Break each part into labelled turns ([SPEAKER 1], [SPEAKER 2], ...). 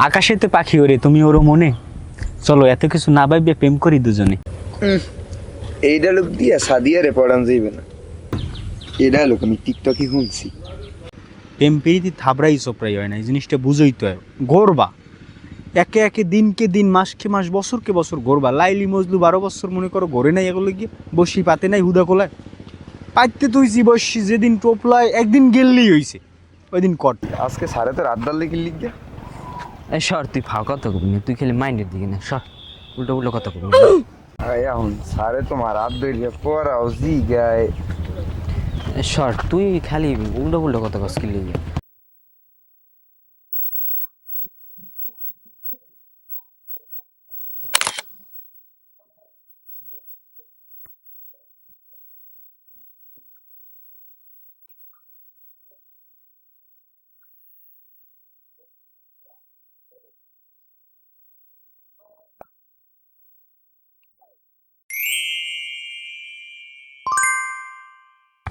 [SPEAKER 1] আকাশেতে পাখি ওরে তুমি ওর মনে, চলো এত কিছু না ভাববে প্রেম করি দুজনে।
[SPEAKER 2] এই ডায়লগ দিয়া সাদিয়ারে পড়ান যাইবে না। এই ডায়লগ আমি টিকটকে শুনছি।
[SPEAKER 1] প্রেম পেরিতে থাবড়াই চোপড়াই হয় না, এই জিনিসটা বুঝই তো হয়। গড়বা একে একে দিনকে দিন, মাসকে মাস, বছরকে বছর গড়বা। লাইলি মজলু 12 বছর মনে করো গড়ে নাই, এগুলো গিয়ে বসি পাতে নাই হুদা কোলায় পাইতে তুইছি বসি। যেদিন টোপলায় একদিন গেললেই হইছে, ওই দিন কট।
[SPEAKER 2] আজকে সারে তো রাত দাল লিখে লিখে
[SPEAKER 3] এই সর, তুই ফাও কথা কবি না, তুই খালি মাইন্ডের দিকে না সর, উল্টো উল্টো কথা কবি না।
[SPEAKER 2] এখন সারে তোমার রাত ধরিয়া পড়াও জি গায়।
[SPEAKER 3] সর, তুই খালি উল্টো উল্টো কথা কস কি লিগে।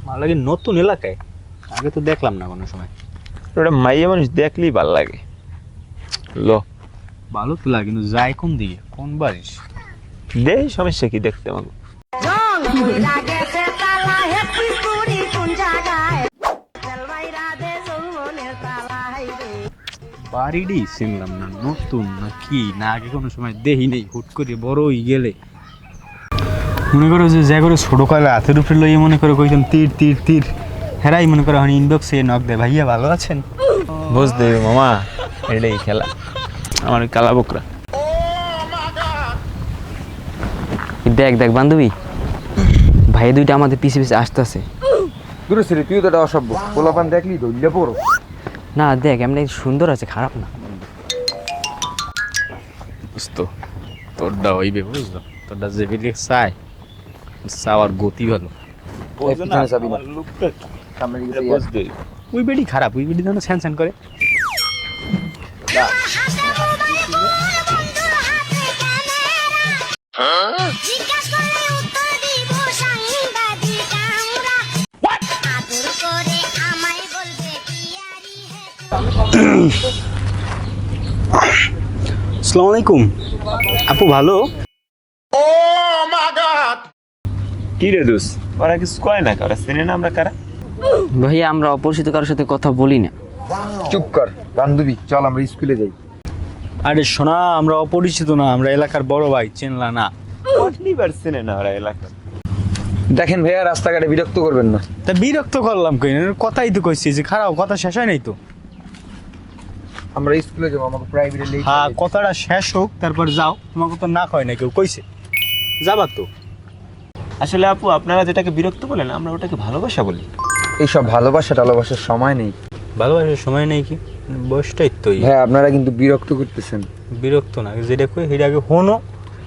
[SPEAKER 1] ভালো লাগে নতুন এলাকায়, আগে তো দেখলাম না কোনো সময়।
[SPEAKER 2] ওটা মাইয়া মানুষ দেখলেই ভাল লাগে। লো
[SPEAKER 1] ভালো তো লাগে, কিন্তু যাই কোন দিকে, কোন বাড়ির
[SPEAKER 2] দে সমস্যা কি দেখতে আমাকে।
[SPEAKER 1] বাড়িটি চিনলাম না, নতুন না কি না, আগে কোনো সময় দেখি নেই। হুট করে বড় হয়ে গেলে মনে করো যে যা করে ছোটো কালে হাতের উপরে লইয়ে মনে করে কইতাম তীর তীর তীর, হেরাই মনে করো ইনবক্সে নক দেয়, ভাইয়া ভালো আছেন?
[SPEAKER 2] বুঝতে মামা, এটাই খেলা আমার কালা বকরা।
[SPEAKER 3] দেখ দেখ বান্ধবী, ভাই দুইটা আমাদের পিছে পিছে আসতেছে।
[SPEAKER 2] দূরে ছেড়ে তুই তো অসভ্য, পোলাপান দেখলি ধরলে পড়ো।
[SPEAKER 3] না দেখ এমনি সুন্দর আছে, খারাপ না।
[SPEAKER 1] বুঝতো তোরটা হইবে, বুঝলো তোরটা যে বেরিয়ে চাই চাওয়ার গতি ভালো। ওই বেডি খারাপ, ওই বেডি ধরো স্যান স্যান করে। আসসালামু আলাইকুম আপু, ভালো?
[SPEAKER 2] কি রে দোষ, ওরা কিছু কয় না, কারা চেনে না আমরা কারা।
[SPEAKER 3] ভাইয়া আমরা অপরিচিত কারোর সাথে কথা বলি না।
[SPEAKER 2] চুপ কর বান্ধবী, চল আমরা স্কুলে যাই।
[SPEAKER 1] আরে শোনা, আমরা অপরিচিত না, আমরা এলাকার বড় ভাই, চেনলা না?
[SPEAKER 2] চেনে না ওরা এলাকা। দেখেন ভাইয়া, রাস্তাঘাটে বিরক্ত করবেন না।
[SPEAKER 1] তা বিরক্ত করলাম কই, কথাই তো কইছি যে খারাপ, কথা শেষ হয় নাই তো।
[SPEAKER 2] আমরা স্কুলে যাবো, আমাকে প্রাইভেটে লেখা।
[SPEAKER 1] হ্যাঁ, কথাটা শেষ হোক তারপর যাও, তোমাকে তো না কয় না কেউ, কইছে যাবা তো।
[SPEAKER 4] আসলে আপু, আপনারা যেটাকে বিরক্ত বলেন আমরা ওটাকে ভালোবাসা বলি।
[SPEAKER 2] এইসব ভালোবাসা টালোবাসার সময় নেই।
[SPEAKER 1] ভালোবাসার সময় নেই কি, বয়সটাই তো।
[SPEAKER 2] হ্যাঁ, আপনারা কিন্তু বিরক্ত করতেছেন।
[SPEAKER 1] বিরক্ত না, যেটা কই সেটা আগে হনো,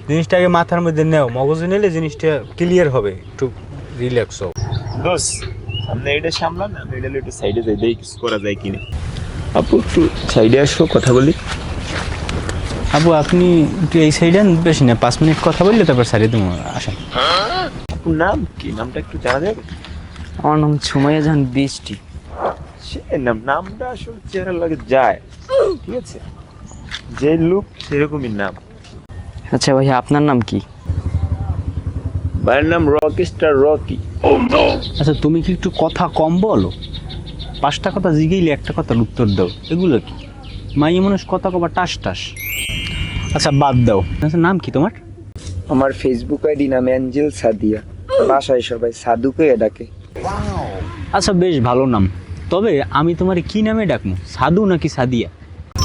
[SPEAKER 1] জিনিসটাকে মাথার মধ্যে নেও, মগজে নিলে জিনিসটা ক্লিয়ার হবে, একটু রিল্যাক্স হও।
[SPEAKER 4] দোষ, সামনে এটা সামলান, আমি এটা একটু সাইডে যাই, দেখি কিছু করা যায় কিনা। আপু একটু সাইডে আসো, কথা বলি।
[SPEAKER 1] আপু আপনি একটু এই সাইডে বেশি না, 5 মিনিট কথা বললে তারপর সারি তুমি আসেন।
[SPEAKER 4] আপুর নাম কি, নামটা একটু জানা যাবে?
[SPEAKER 3] আমার নাম সুমাইয়া জাহান বৃষ্টি।
[SPEAKER 4] সে নামটা আসলে চেহারা লাগে যায়, ঠিক আছে, যে লুক সেরকমই নাম।
[SPEAKER 3] আচ্ছা ভাইয়া আপনার নাম কি?
[SPEAKER 4] ভাইয়ের নাম রকিস্টার রকি।
[SPEAKER 1] আচ্ছা তুমি কি একটু কথা কম বলো? 5টা কথা জিগেইলে একটা কথার উত্তর দাও, এগুলো কি মাইয়া মানুষ কথা কবা টাস টাস। আচ্ছা বাদ দাও, আচ্ছা নাম কি তোমার?
[SPEAKER 2] আমার ফেসবুক আইডি নাম অ্যাঞ্জেল সাদিয়া, বাসায় সবাই সাদুকে ডাকে।
[SPEAKER 1] আচ্ছা বেশ ভালো নাম, তবে আমি তোমার কি নামে ডাকবো, সাধু নাকি সাদিয়া?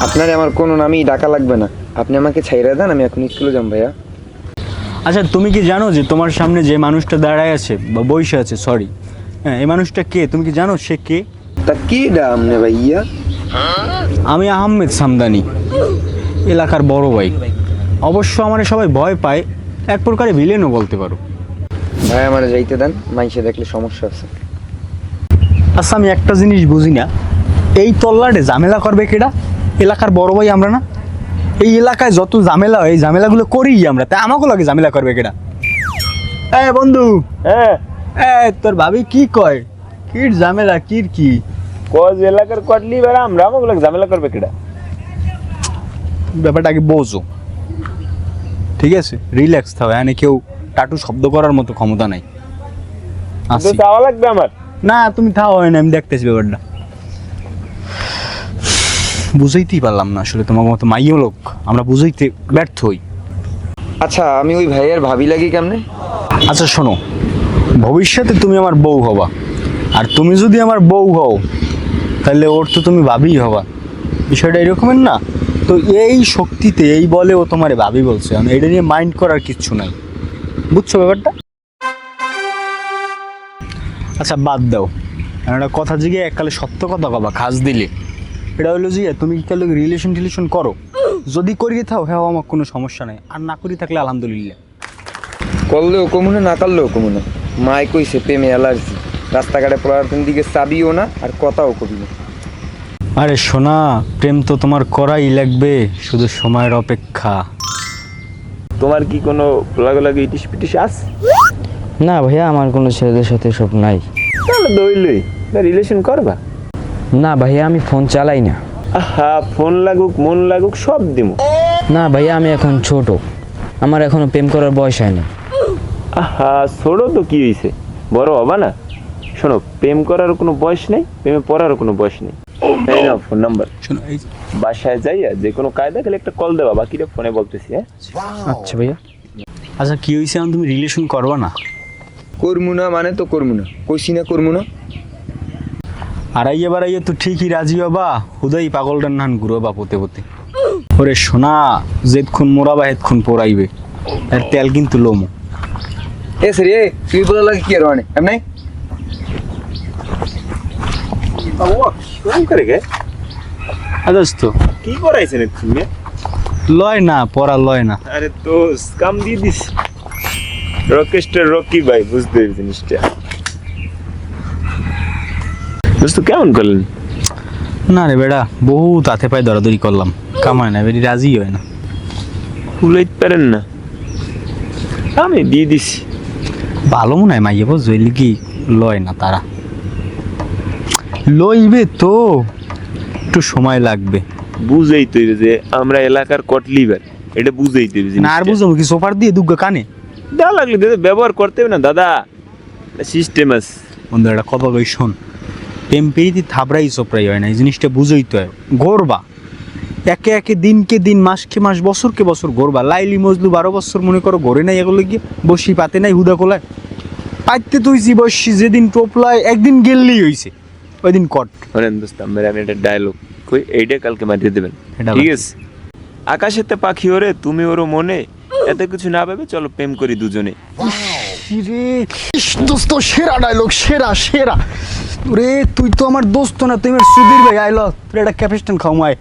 [SPEAKER 2] আপনার আমার কোনো নামই ডাকা লাগবে না, আপনি আমাকে ছাইরা দেন, আমি এখন স্কুলে যাম ভাইয়া।
[SPEAKER 1] আচ্ছা তুমি কি জানো যে তোমার সামনে যে মানুষটা দাঁড়ায় আছে বা বসে আছে, সরি হ্যাঁ, এই মানুষটা কে, তুমি কি জানো সে কে?
[SPEAKER 2] তা কি ডাম নে ভাইয়া?
[SPEAKER 1] আমি আহমেদ সামদানি, এলাকার বড় ভাই। অবশ্য আমার সবাই ভয় পায়, এক প্রকারে ভিলেনও বলতে পারো।
[SPEAKER 2] ভাই আমার যাইতে দেন, মাইসে দেখলে সমস্যা আছে।
[SPEAKER 1] আচ্ছা আমি একটা জিনিস বুঝি না, এই তল্লাটে ঝামেলা করবে কেডা? এলাকার বড় ভাই আমরা না? এই এলাকায় যত ঝামেলা হয়, এই ঝামেলাগুলো করি আমরা, তাই আমাকে লাগে ঝামেলা করবে কেডা? হ্যাঁ বন্ধু, হ্যাঁ তোর ভাবি কি কয়, কির ঝামেলা কির কি
[SPEAKER 4] কজ এলাকার কটলি বেড়া, আমরা আমাকে ঝামেলা করবে কেডা?
[SPEAKER 1] ব্যাপারটা আগে বোঝো, ঠিক আছে? রিল্যাক্স থাও, এখানে কেউ টাটু শব্দ করার মতো ক্ষমতা নাই।
[SPEAKER 4] তো
[SPEAKER 1] আসি।
[SPEAKER 4] যাওয়া লাগবে আমার।
[SPEAKER 1] না তুমি থাও, হয় না, আমি দেখতেছি ব্যাপারটা। বুঝাইতেই পারলাম না আসলে, তোমার মতো মাইও লোক আমরা বুঝাইতে ব্যর্থ হই।
[SPEAKER 2] আচ্ছা আমি ওই ভাইয়ের ভাবি লাগি কেমনে?
[SPEAKER 1] আচ্ছা শোনো, ভবিষ্যতে তুমি আমার বউ হবা, আর তুমি যদি আমার বউ হও তাহলে ওর তো তুমি ভাবিই হবা। বিষয়টা এরকমের না? তো এই শক্তিতে, এই বলে ও তোমারে ভাবি বলছে, আমি এটা নিয়ে মাইন্ড করার কিচ্ছু নাই, বুঝছো ব্যাপারটা? আচ্ছা বাদ দাও, একটা কথা জিগে এককালে সত্য কথা কবা খাস দিলে। এটা হলো যে তুমি কি কালে রিলেশন করো? যদি করিয়ে থাও হ্যাঁ আমার কোনো সমস্যা নাই, আর না করি থাকলে আলহামদুলিল্লাহ।
[SPEAKER 2] করলেও কমুনে, না করলেও কমুনে। মায় কইছে প্রেমে অ্যালার্জি, রাস্তাঘাটে পড়ার দিকে চাবিও না আর কথাও কবি না।
[SPEAKER 1] আরে সোনা, প্রেম তো তোমার করাই লাগবে, শুধু সময়ের অপেক্ষা।
[SPEAKER 4] তোমার কি কোনো লাগে ইটিস পিটিস আছে?
[SPEAKER 3] না ভাইয়া, আমার কোনো ছেলেদের সাথে সব নাই।
[SPEAKER 4] তাহলে দইলই রিলেশন করবা?
[SPEAKER 3] না ভাইয়া, আমি ফোন চালাই না।
[SPEAKER 4] আহা, ফোন লাগুক মন লাগুক সব দিমু।
[SPEAKER 3] না ভাইয়া, আমি এখন ছোট, আমার এখনো প্রেম করার বয়স হয় না।
[SPEAKER 4] আহা, ছোট তো কি হয়েছে, বড় হবা না? শোনো, প্রেম করার কোনো বয়স নেই, প্রেমে পড়ারও কোনো বয়স নেই। এই নাও ফোন নাম্বার,
[SPEAKER 1] শোনো এই
[SPEAKER 4] বাসায় যাইয়া যে কোনো কায়দা খালি একটা কল দেওয়া, বাকিটা ফোনে বলতেছি। হ্যাঁ
[SPEAKER 3] আচ্ছা ভাইয়া।
[SPEAKER 1] আচ্ছা কি হয়েছে, এখন তুমি রিলেশন করবা না?
[SPEAKER 2] করমু না মানে তো করমু না, কইছি না করমু না।
[SPEAKER 1] আড়াইয়ে বাড়াইয়ে তো ঠিকই রাজি হবা, হুদাই পাগলটার নান ঘুরবা পোতে পোতে। ওরে সোনা, যেতক্ষণ মোরাবা হেতক্ষণ পোড়াইবে, আর তেল কিন্তু লোমো।
[SPEAKER 2] এ সরি, তুই বলা লাগে কি আর মানে এমনি?
[SPEAKER 4] ফোন করে গে
[SPEAKER 1] আদাস তো
[SPEAKER 4] কি করাইছেন তুমি?
[SPEAKER 1] লয় না, পড়া লয় না।
[SPEAKER 4] আরে তো কাম দিয়ে দিস, রকেস্টার রকি ভাই, বুঝতে পেরেছি জিনিসটা। দোস্ত কেমন করলেন?
[SPEAKER 1] না রে বেড়া, বহুত হাতে পায়ে দরাদরি করলাম, কামায় না, বেরি রাজি হয় না।
[SPEAKER 4] ফুলাইতে পারেন না, আমি দিয়ে দিছি।
[SPEAKER 1] ভালো মনে হয় মাইয়ে বুঝ জইলি কি লয় না তারা, লইবে তো, একটু সময় লাগবে।
[SPEAKER 4] বুঝেই তো যে আমরা এলাকার কটলিভার, এটা বুঝেই তো
[SPEAKER 1] না আর বুঝবো কি, সোফার দিয়ে দুগ্গা কানে
[SPEAKER 4] দেওয়া লাগলে দাদা ব্যবহার করতে হবে না দাদা, সিস্টেম আছে।
[SPEAKER 1] বন্ধু একটা কথা কই শোন, টেম্পেরিতে থাবড়াই সোপড়াই হয় না, এই জিনিসটা বুঝই তো হয়। গড়বা একে একে দিনকে দিন, মাসকে মাস, বছরকে বছর গড়বা। লাইলি মজলু 12 বছর মনে করো গড়ে নাই, এগুলো গিয়ে বসি পাতে নাই, হুদা কোলায় পাইতে তুইছি বসি, যেদিন টোপলায় একদিন গেললেই হইছে, ওই দিন কট।
[SPEAKER 4] শোনেন দোস্ত, আমি একটা ডায়লগ কই, এইটা কালকে মারিয়ে দেবেন,
[SPEAKER 1] এটা
[SPEAKER 4] ঠিক
[SPEAKER 1] বাকি।
[SPEAKER 4] আছে? আকাশেতে পাখি ওরে, তুমি ওরও মনে, এত কিছু না ভেবে চলো প্রেম করি দুজনে।
[SPEAKER 1] রে দোস্ত, সেরা ডায়লগ, সেরা সেরা। রে তুই তো আমার দোস্ত না, তুই আমার সুধীর ভাই, আইল তোর একটা ক্যাপিস্টান খাওয়ায়।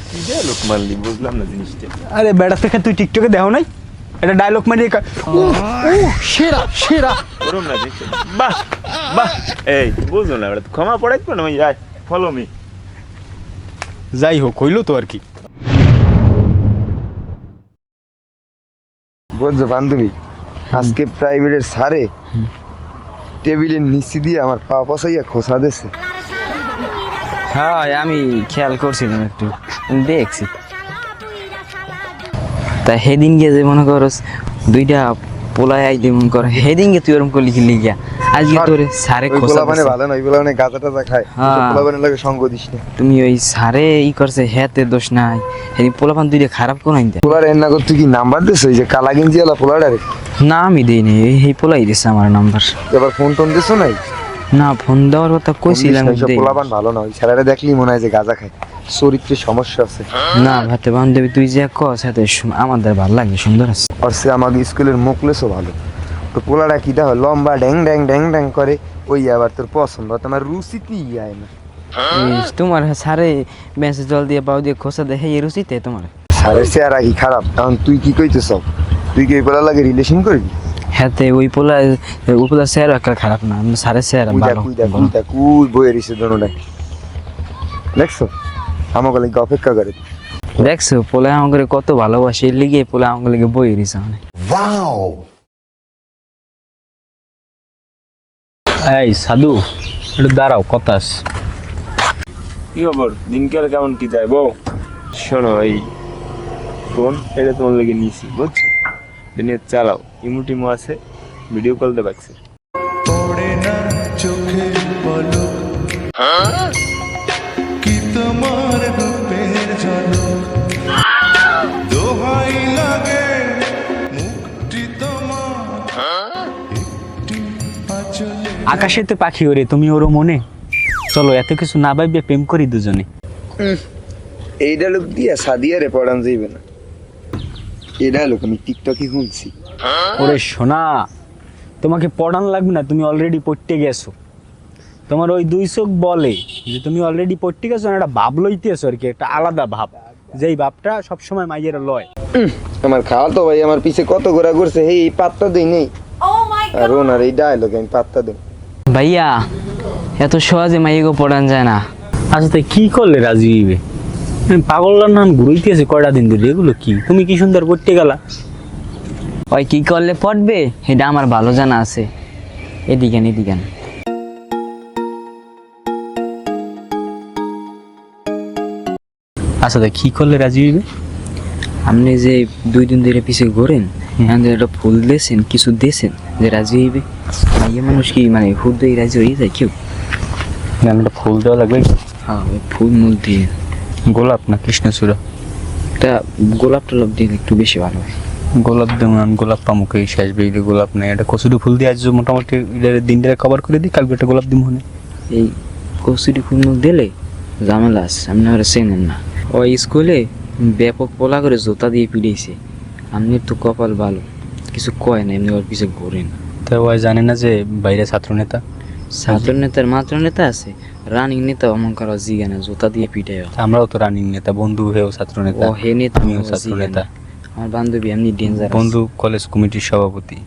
[SPEAKER 4] কি ডায়লগ মারলি, বুঝলাম না জিনিসটা।
[SPEAKER 1] আরে বেড়া থেকে তুই টিকটকে দেও নাই, এটা ডায়লগ মারিয়ে সেরা সেরা।
[SPEAKER 4] ওরম না দেখছো, বাহ বাহ, এই বুঝলো না, ওটা ক্ষমা পড়াইতো না, যাই ফলো মি।
[SPEAKER 1] যাই হোক, হইলো তো আর কি।
[SPEAKER 2] বুঝছো বান্ধবী, আজকে প্রাইভেটের স্যারে টেবিলের নিচে দিয়ে আমার পা পচাইয়া খোসা দিছে।
[SPEAKER 3] হ্যাঁ আমি খেয়াল করছিলাম, একটু দেখছি। তা সেদিন গিয়ে যে মনে করস দুইটা পোলায় আইতে মন কর, সেদিন গিয়ে তুই ওরম করলি কি লিগা, আজকে তোর সারে
[SPEAKER 2] ওই
[SPEAKER 3] খোসা
[SPEAKER 2] পোলাপানে
[SPEAKER 3] দিছে।
[SPEAKER 2] ভালো না, ওই পোলাপানে গাঁজা টাজা খায়,
[SPEAKER 3] হ্যাঁ।
[SPEAKER 2] পোলাপানের লাগে সঙ্গ দিস না।
[SPEAKER 3] তুমি ওই সারে ই করছে, হেতে দোষ নাই, সেদিন পোলাপান দুইটা খারাপ কোন আইন দেয়।
[SPEAKER 2] পোলার এন্না কর, তুই কি নাম্বার দিস ওই যে কালা গেঞ্জিওয়ালা পোলাটারে?
[SPEAKER 3] না আমি দিইনি, এই পোলাই দিছে আমার নাম্বার।
[SPEAKER 2] এবার ফোন টোন দিছো নাই?
[SPEAKER 3] না ফোন দেওয়ার কথা কইছিলাম, দেই।
[SPEAKER 2] পোলাপান ভালো না, ওই ছেলেরা দেখলি মনে হয় যে গাঁজা খায়, চরিত্রের সমস্যা আছে।
[SPEAKER 3] না ভাতে বান্ধবী তুই যে কস সাথে আমাদের ভালো লাগে, সুন্দর আছে।
[SPEAKER 2] আর সে আমাকে স্কুলের মুখলেসও ভালো। তো পোলাটা কিটা হয়, লম্বা ড্যাং ড্যাং ড্যাং ড্যাং করে, ওই আবার তোর পছন্দ, তোমার রুচিতেই আয় না।
[SPEAKER 3] তোমার সারে বেঁচে জল দিয়ে পাও দিয়ে খোসা দেখে এই রুচিতে তোমার
[SPEAKER 2] সারের চেহারা কি খারাপ? এখন তুই কি কইতেছ? তুই কি ওই পোলা লাগে রিলেশন করবি?
[SPEAKER 3] হাতে ওই পোলা স্যার একটা খারাপ না, সারে স্যার ভালো।
[SPEAKER 2] কুই বয়ে রইছে দোনোটাই, দেখছো আমাকে লাগে অপেক্ষা করে।
[SPEAKER 3] দেখছো পোলা আমাকে কত ভালোবাসে, এর লিগে পোলা আমাকে লিগে বই দিছে অনেক।
[SPEAKER 1] এই সাধু, একটু দাঁড়াও, কথা আছে।
[SPEAKER 4] কি খবর, দিনকাল কেমন কি যায় বউ? শোনো এই ফোন এটা তোমার লেগে নিয়েছি বুঝছো, এটা নিয়ে চালাও, ইমো টিমো আছে, ভিডিও কল দিয়ে পাচ্ছে।
[SPEAKER 5] পড়ে না চোখের পলক কি তোমার রূপের ঝলক দোহাই লাগে মুক্তি তোমার একটি আঁচলে
[SPEAKER 1] আকাশেতে পাখি ওরে তুমি ওরও মনে, চলো এত কিছু না ভাববে প্রেম করি দুজনে।
[SPEAKER 2] এই ডায়লগ দিয়া সাদিয়ারে পড়ান যাইবে না, এই ডায়লগ আমি টিকটকে শুনছি।
[SPEAKER 1] ওরে সোনা, তোমাকে পড়ান লাগবে না, তুমি অলরেডি পড়তে গেছো। তোমার ওই দুই চোখ বলে যে তুমি অলরেডি পড়তে গেছো, না একটা ভাব লইতেছো আর কি, একটা আলাদা ভাব, যেই ভাবটা সবসময় মাইয়েরা লয়।
[SPEAKER 2] আমার খাওয়া তো ভাই আমার পিছে কত ঘোরা করছে, এই পাত্তা দিই নেই, আর ওনার এই ডায়লগ আমি পাত্তা দিই।
[SPEAKER 3] ভাইয়া এত সহজে মাইয়াকে পড়ান যায় না।
[SPEAKER 1] আচ্ছা তাই কি করলে রাজি হইবে? পাগলার নাম ঘুরাইতেছে কয়টা দিন ধরে, এগুলো কি? তুমি কি সুন্দর পড়তে গেলা।
[SPEAKER 3] ওই কি করলে পড়বে এটা আমার ভালো জানা আছে। এদিকে এদিকে
[SPEAKER 1] আচ্ছা তাই কি করলে রাজি হইবে?
[SPEAKER 3] আপনি যে 2 দিন ধরে পিছে ঘোরেন, এখান থেকে একটা ফুল দিয়েছেন, কিছু দিয়েছেন যে রাজি হইবে। মাইয়া মানুষ কি মানে ফুল দিয়ে রাজি হয়ে যায় কেউ?
[SPEAKER 1] একটা ফুল দেওয়া লাগবে।
[SPEAKER 3] হ্যাঁ ওই ফুল মূল দিয়ে
[SPEAKER 1] গোলাপ না কৃষ্ণচূড়া?
[SPEAKER 3] একটা গোলাপ টোলাপ দিলে একটু বেশি ভালো হয়।
[SPEAKER 1] গোলাপ দেবো না, গোলাপ পামুকে শেষ বেরিয়ে গোলাপ নেই, একটা কচুরি ফুল দিয়ে আজ মোটামুটি দিনটা কভার করে দিই, কালকে একটা গোলাপ দিব মনে।
[SPEAKER 3] এই কচুরি ফুল মুখ দিলে ঝামেলা আছে, আপনি আর চেনেন না। ওই স্কুলে ব্যাপক পোলা করে জোতা দিয়ে পিড়েছে, আপনি তো কপাল ভালো, কিছু কয় না, এমনি ওর পিছে ঘোরেন।
[SPEAKER 1] তো ওই জানে না যে বাইরে ছাত্র নেতা।
[SPEAKER 3] ছাত্র নেতার মাত্র নেতা আছে, রানিং নেতা অমন করা জিগা না, জোতা দিয়ে পিটায়।
[SPEAKER 1] আমরাও তো রানিং নেতা, বন্ধু হয়েও ছাত্র নেতা।
[SPEAKER 3] ও হে নেতা,
[SPEAKER 1] আমিও ছাত্র নেতা।
[SPEAKER 3] আমার বান্ধবী এমনি ডেঞ্জার।
[SPEAKER 1] বন্ধু কলেজ কমিটির সভাপতি,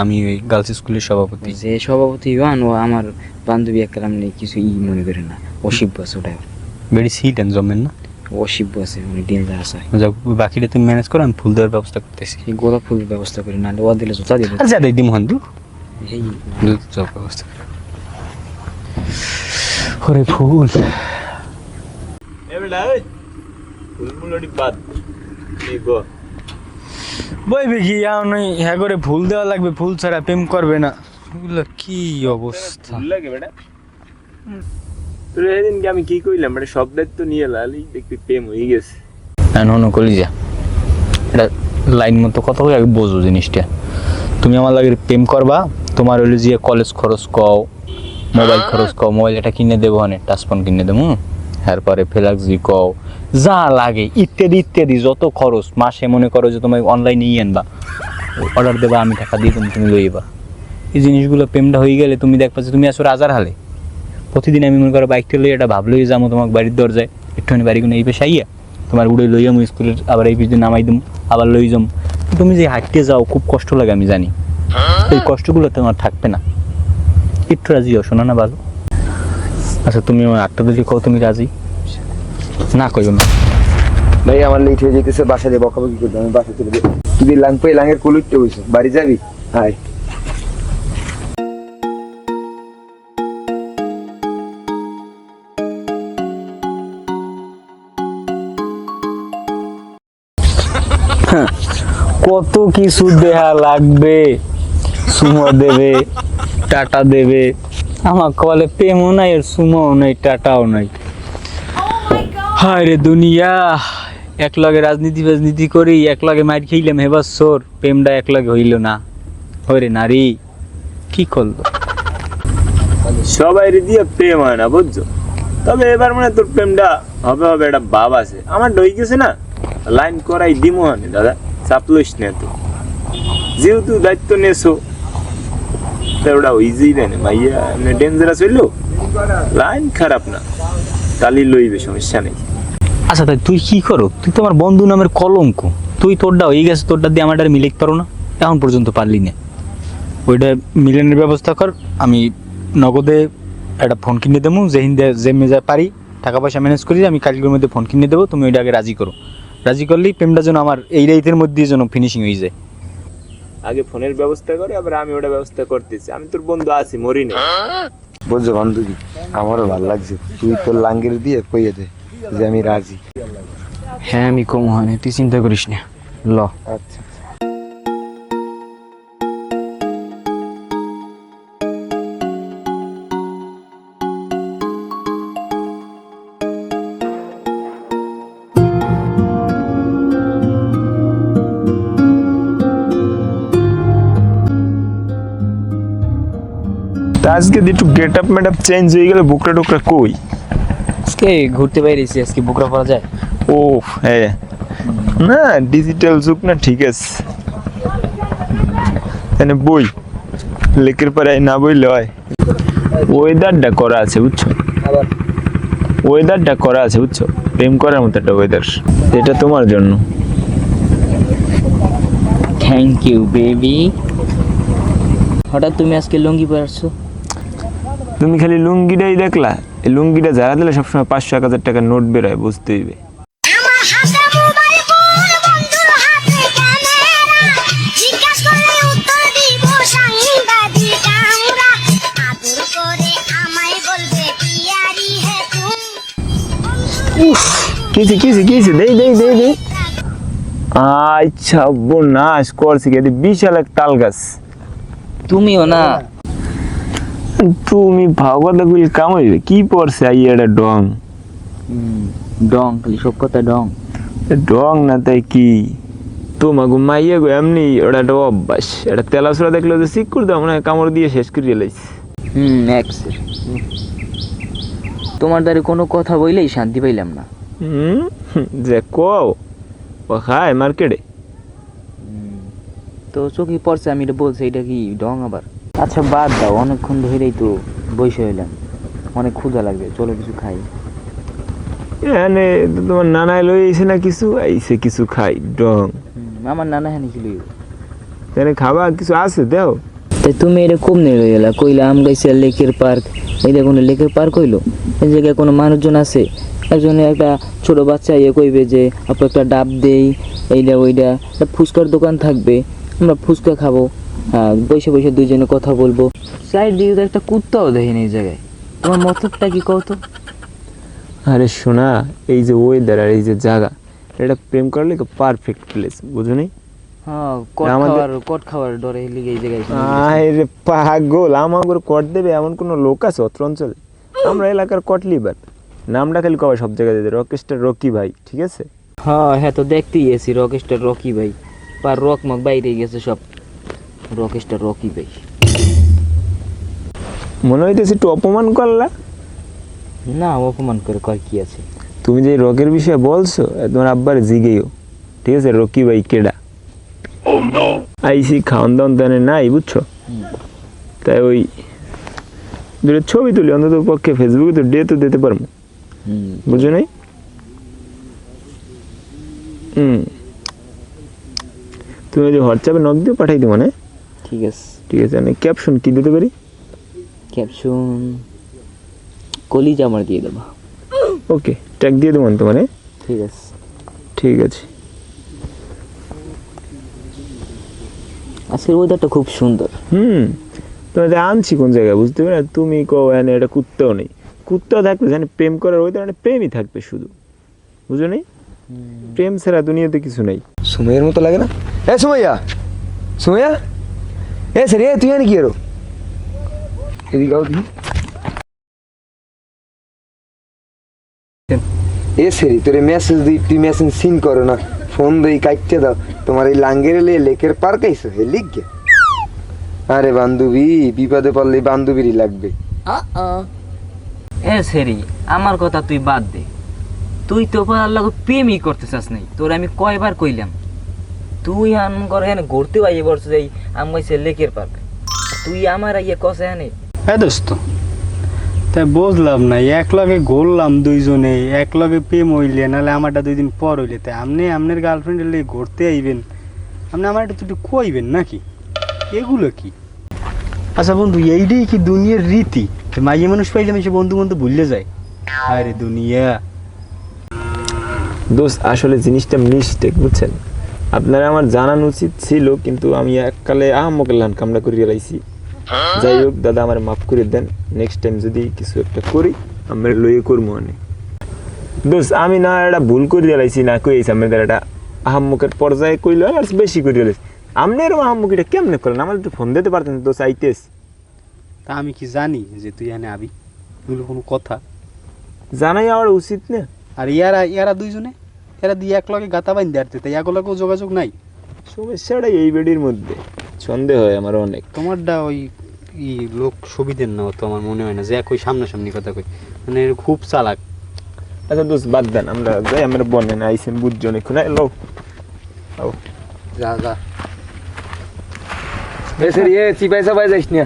[SPEAKER 1] আমি ওই গার্লস স্কুলের সভাপতি।
[SPEAKER 3] যে সভাপতি হন ও আমার বান্ধবী একটা এমনি কিছু মনে করে না, অসিব্য আছে ওটা,
[SPEAKER 1] ভেরি সিট অ্যান্ড জমেন না,
[SPEAKER 3] অসিব্য আছে, মানে ডেঞ্জার আছে।
[SPEAKER 1] যাক বাকিটা তুমি ম্যানেজ করো, আমি ফুল দেওয়ার ব্যবস্থা করতেছি।
[SPEAKER 3] এই গোলাপ ফুল ব্যবস্থা করি, নাহলে ও দিলে জোতা দিলে
[SPEAKER 1] আর যা দিই মোহন দু
[SPEAKER 3] এই
[SPEAKER 1] সব ব্যবস্থা করো। ওরে ফুল বইবে কি হ্যাঁ করে ফুল দেওয়া লাগবে, ফুল ছাড়া প্রেম করবে না, এগুলো কি অবস্থা।
[SPEAKER 4] ভুল লাগে বেটা তোর সেদিনকে আমি কি কইলাম, বেটা সব দায়িত্ব নিয়ে লালি দেখবি প্রেম হয়ে গেছে।
[SPEAKER 1] কলিজা এটা লাইন মতো কথা বলে আগে বোঝো জিনিসটা। তুমি আমার লাগে প্রেম করবা, তোমার হইলে যে কলেজ খরচ কও, মোবাইল খরচ কও, মোবাইল এটা কিনে দেবো, অনেক টাচফোন কিনে দেবো, তারপরে ফ্লেক্সি কও, যা লাগে ইত্যাদি ইত্যাদি যত খরচ, মাসে মনে করো যে তোমার অনলাইনে আনবা, অর্ডার দেবা, আমি টাকা দিয়ে তুমি লইবা। এই জিনিসগুলো প্রেমটা হয়ে গেলে তুমি দেখবা যে তুমি আসো রাজার হালে। প্রতিদিন আমি মনে করো বাইকটা লই একটা ভাব লই যাবো তোমার বাড়ির দরজায়, একটুখানি বাড়ি কোনো এই পেশে আইয়া তোমার উড়ে লই যাবো স্কুলের, আবার এই পিছনে নামাই দিম, আবার লই যাম। তুমি যে হাঁটতে যাও খুব কষ্ট লাগে আমি জানি, এই কষ্টগুলো তোমার থাকবে না। একটু রাজি হও, শোনো না ভালো। আচ্ছা তুমি আমার 8টা দিকে কও তুমি রাজি না, কইও না।
[SPEAKER 2] ভাই আমার লেট হয়ে যেতেছে, বাসা দিয়ে বকাবকি করতে, আমি বাসা চলে যাই। তুই লাং পেয়ে লাঙের কুলুটতে বসে বাড়ি যাবি? হাই
[SPEAKER 1] কত কিছু দেয়া লাগবে, সুমো দেবে, টাটা দেবে, আমার কলে প্রেমও নাই, আর সুমোও নাই, টাটাও নাই। হায় রে দুনিয়া, এক লগে রাজনীতি ফাজনীতি করি, এক লগে মার খেইলাম হেবার সোর, প্রেমটা এক লগে হইল না। হরে নারী কি করলো?
[SPEAKER 4] সবাই দিয়ে প্রেম হয় না বুঝছো, তবে এবার মানে তোর প্রেমটা হবে হবে, একটা ভাব আছে। আমার ডই গেছে না, লাইন করাই দিমো হানে দাদা, চাপ লইস না তো, যেহেতু দায়িত্ব নেছো তা ওটা ইজি দেয় না। মাইয়া এমনি ডেঞ্জারাস হইলো, লাইন খারাপ না, তালি লইবে, সমস্যা নেই।
[SPEAKER 1] আচ্ছা তাই তুই কি করো? তুই তো আমার বন্ধু নামের কলঙ্ক, তুই তোরটা হয়ে গেছে, তোরটা দিয়ে আমারটা মিলাইতে পারো না, এখন পর্যন্ত পারলি না। ওইটা মিলানোর ব্যবস্থা কর, আমি নগদে একটা ফোন কিনে দেবো, যে মেজা পারি টাকা পয়সা ম্যানেজ করি, আমি কালকের মধ্যে ফোন কিনে দেবো, তুমি ওইটা আগে রাজি করো। রাজি করলেই প্রেমটা যেন আমার এই রাইতের মধ্যে যেন ফিনিশিং হয়ে যায়।
[SPEAKER 4] আগে ফোনের ব্যবস্থা করে, আবার আমি ওটা ব্যবস্থা করতেছি, আমি তোর বন্ধু আছি, মরি না।
[SPEAKER 2] বুঝছো বান্ধবী, আমারও ভালো লাগছে, তুই তোর লাঙ্গের দিয়ে কইয়ে দে যে আমি রাজি।
[SPEAKER 3] হ্যাঁ আমি কম হয় না, তুই চিন্তা করিস না। ল
[SPEAKER 2] আচ্ছা
[SPEAKER 4] তা আজকে একটু গেট আপ মেট আপ চেঞ্জ হয়ে গেলে বুকরা টুকরা কই?
[SPEAKER 3] আজকে ঘুরতে বাইরেছি, আজকে বুকরা পড়া যায়।
[SPEAKER 4] ও হ্যাঁ, না ডিজিটাল যুগ না, ঠিক আছে। এনে বই লেকের পরে না বইলে হয়। ওয়েদারটা করা আছে বুঝছো, ওয়েদারটা করা আছে বুঝছো, প্রেম করার মতো একটা ওয়েদার, এটা তোমার জন্য।
[SPEAKER 3] Thank you baby. হঠাৎ তুমি আজকে লুঙ্গি পরে আসছো?
[SPEAKER 4] তুমি খালি লুঙ্গিটাই দেখলা, এই লুঙ্গিটা যারা দিলে সবসময় 500-1000 টাকার নোট বেরোয়, বুঝতে হইবে।
[SPEAKER 6] আমার হাতে মোবাইল ফোন, বন্ধুর হাতে ক্যামেরা, জিজ্ঞাস করলে উত্তর দিব সাংবাদিক আমরা, আদর করে আমায় বলবে পিয়ারি হে তুম।
[SPEAKER 4] কিছে দেই আচ্ছা নাশ করছি কে বিশাল এক তাল গাছ।
[SPEAKER 3] তুমিও না?
[SPEAKER 4] তুমি ভাগবত গুলি কাম হইবে কি পড়ছে আইয়াটা ডং
[SPEAKER 3] ডং, খালি সব কথা ডং।
[SPEAKER 4] ডং না তাই কি, তোমাকে মাইয়া গো এমনি ওটা একটা অভ্যাস, এটা তেলাসুরা দেখলে যে শিক করে দাও, মানে কামড় দিয়ে শেষ করে লাইছি।
[SPEAKER 3] এক্সের তোমার দ্বারে কোনো কথা বইলেই শান্তি পাইলাম না।
[SPEAKER 4] যে কও ও খায় মার্কেটে,
[SPEAKER 3] তো চোখে পড়ছে, আমি এটা বলছি, এটা কি ডং আবার? আচ্ছা বাদ দাও, অনেকক্ষণ ধরেই তো বসে হইলাম, অনেক ক্ষুধা লাগবে, চলো কিছু খাই।
[SPEAKER 4] এখানে তোমার নানায় লই আইছে না কিছু, আইছে কিছু খাই ডং।
[SPEAKER 3] আমার নানা হ্যাঁ ছিল,
[SPEAKER 4] এখানে খাবার কিছু আছে দেও।
[SPEAKER 3] তাই তুমি এটা কম নিয়ে লই গেলা, কইলা আম গাইছে লেকের পার্ক, এইটা কোনো লেকের পার্ক হইলো? এই জায়গায় কোনো মানুষজন আছে? একজনে একটা ছোট বাচ্চা ইয়ে কইবে যে আপু একটা ডাব দেই, এইটা ওইটা, একটা ফুচকার দোকান থাকবে, আমরা ফুচকা খাবো, বসে বসে দুইজনে কথা বলবো। সাইড দিকে তো একটা কুত্তাও দেখিনি এই জায়গায়, তোমার মতলবটা কি কও তো?
[SPEAKER 4] আরে শোনা, এই যে ওয়েদার আর এই যে জায়গা, এটা প্রেম করলে পারফেক্ট প্লেস, বুঝো নি?
[SPEAKER 3] হ্যাঁ, কট খাওয়ার ডরে লিগে এই জায়গায়।
[SPEAKER 4] আরে পাগল, আমার কট দেবে এমন কোনো লোক আছে অত্র অঞ্চলে? আমরা এলাকার কট লিবার, নামটা খালি কবে সব জায়গায় দিতে রকেস্টার রকি ভাই, ঠিক আছে?
[SPEAKER 3] হ্যাঁ তো দেখতেই এসি রকেস্টার রকি ভাই, পার রক মক বাইরে গেছে সব, রকেস্টার রকি ভাই।
[SPEAKER 4] মনে হইতেছে একটু অপমান করলা।
[SPEAKER 3] না, অপমান করে কর কি আছে?
[SPEAKER 4] তুমি যে রকের বিষয়ে বলছো, তোমার আব্বার জিগেও, ঠিক আছে? রকি ভাই কেডা? আইসি খাওয়ান দাওয়ান তো নাই বুঝছো, তাই ওই দুটো ছবি তুলি অন্তত পক্ষে ফেসবুকে তো ডে তো দিতে পারবো, বুঝো নাই? তুমি যে হোয়াটসঅ্যাপে নক দিয়ে পাঠাই দিও, মানে
[SPEAKER 3] ঠিক আছে
[SPEAKER 4] ঠিক আছে। আমি ক্যাপশন কি দিতে পারি?
[SPEAKER 3] ক্যাপশন কলিজা আমার দিয়ে দেবো।
[SPEAKER 4] ওকে, ট্যাগ দিয়ে দেবো তো, মানে
[SPEAKER 3] ঠিক আছে
[SPEAKER 4] ঠিক আছে।
[SPEAKER 3] আজকের ওয়েদারটা খুব সুন্দর।
[SPEAKER 4] তোমাদের আনছি কোন জায়গায় বুঝতে পারি না, তুমি কো এনে এটা কুত্তাও নেই, কুত্তা থাকবে জানি প্রেম করার ওয়েদার, মানে প্রেমই থাকবে শুধু, বুঝো নি? প্রেম ছাড়া দুনিয়াতে কিছু নাই।
[SPEAKER 2] সুমাইয়ের মতো লাগে না? এ সুমাইয়া, সুমাইয়া, এ সরি, তুই এনে কি এরো এদিকে আও দেখি। এ সরি, তোরে মেসেজ দিই, তুই মেসেজ সিন করো না, ফোন দিই কাটতে দাও। তোমার এই লাঙ্গের লেকের পার্ক আইসো, হে লিখ গে। আরে বান্ধবী, বিপদে পড়লে বান্ধবীরই লাগবে।
[SPEAKER 3] এ সেরি, আমার কথা তুই বাদ দে, তুই তো আল্লাহ প্রেমই করতে চাস নাই, তোর আমি কয়বার কইলাম, তুই আম করে এনে ঘুরতে আইয়ে বলছিস এই আম গাইছে লেকের পার্ক, তুই আমার আইয়ে কষে আনে।
[SPEAKER 1] হ্যাঁ দোস্ত, তাই বুঝলাম না, এক লগে ঘুরলাম দুইজনে, এক লগে প্রেম হইলে, নাহলে আমারটা 2 দিন পর হইলে, তাই আপনি আপনার গার্লফ্রেন্ডের লেগে ঘুরতে আইবেন, আপনি আমার একটু একটু কইবেন নাকি? এগুলো কি? আচ্ছা বন্ধু, এইটাই কি দুনিয়ার রীতি? মাইয়ে মানুষ পাইলে আমি সে বন্ধু বন্ধু ভুললে যায়? আরে দুনিয়া
[SPEAKER 4] দোস্ত, আসলে জিনিসটা মিস্টেক, বুঝছেন? আপনারা আমার জানানো উচিত ছিল, কিন্তু আমি এককালে আহমকেল্লান কামড়া করিয়ে লাইছি। যাই হোক দাদা, আমার মাফ করে দেন, নেক্সট টাইম যদি কিছু একটা করি আমরা লইয়ে করবো। মানে দোস্ত আমি না এটা ভুল করে দিলাইছি না কইছি আমি এটা আহাম্মুকের পর্যায়ে কইলো আর বেশি করে দিলাইছি আপনি এরকম আহাম্মুকিটা কেমনে করলেন আমার একটু ফোন দিতে পারতেন দোস্ত আইতেস
[SPEAKER 1] তা আমি কি জানি যে তুই এখানে আবি এগুলো কোনো কথা?
[SPEAKER 4] জানাই আমার উচিত না।
[SPEAKER 1] আর ইয়ারা দুইজনে এরা দিয়ে এক লগে গাতা বাইন দেয়ারতে তাই এগুলোকেও যোগাযোগ নাই।
[SPEAKER 4] সমস্যাটা এই বেডির মধ্যে সন্দেহ হয় আমার অনেক।
[SPEAKER 1] তোমারটা ওই লোক সুবিধের না তো আমার মনে হয় না যে এক ওই সামনাসামনি কথা কই, মানে এর খুব চালাক।
[SPEAKER 4] আচ্ছা দোস্ত বাদ দেন আমরা যাই আমরা বনেন আইসেন বুঝছো অনেকক্ষণ লো
[SPEAKER 1] যা যা
[SPEAKER 2] এসে রে চিপাই চাপাই যাইস না।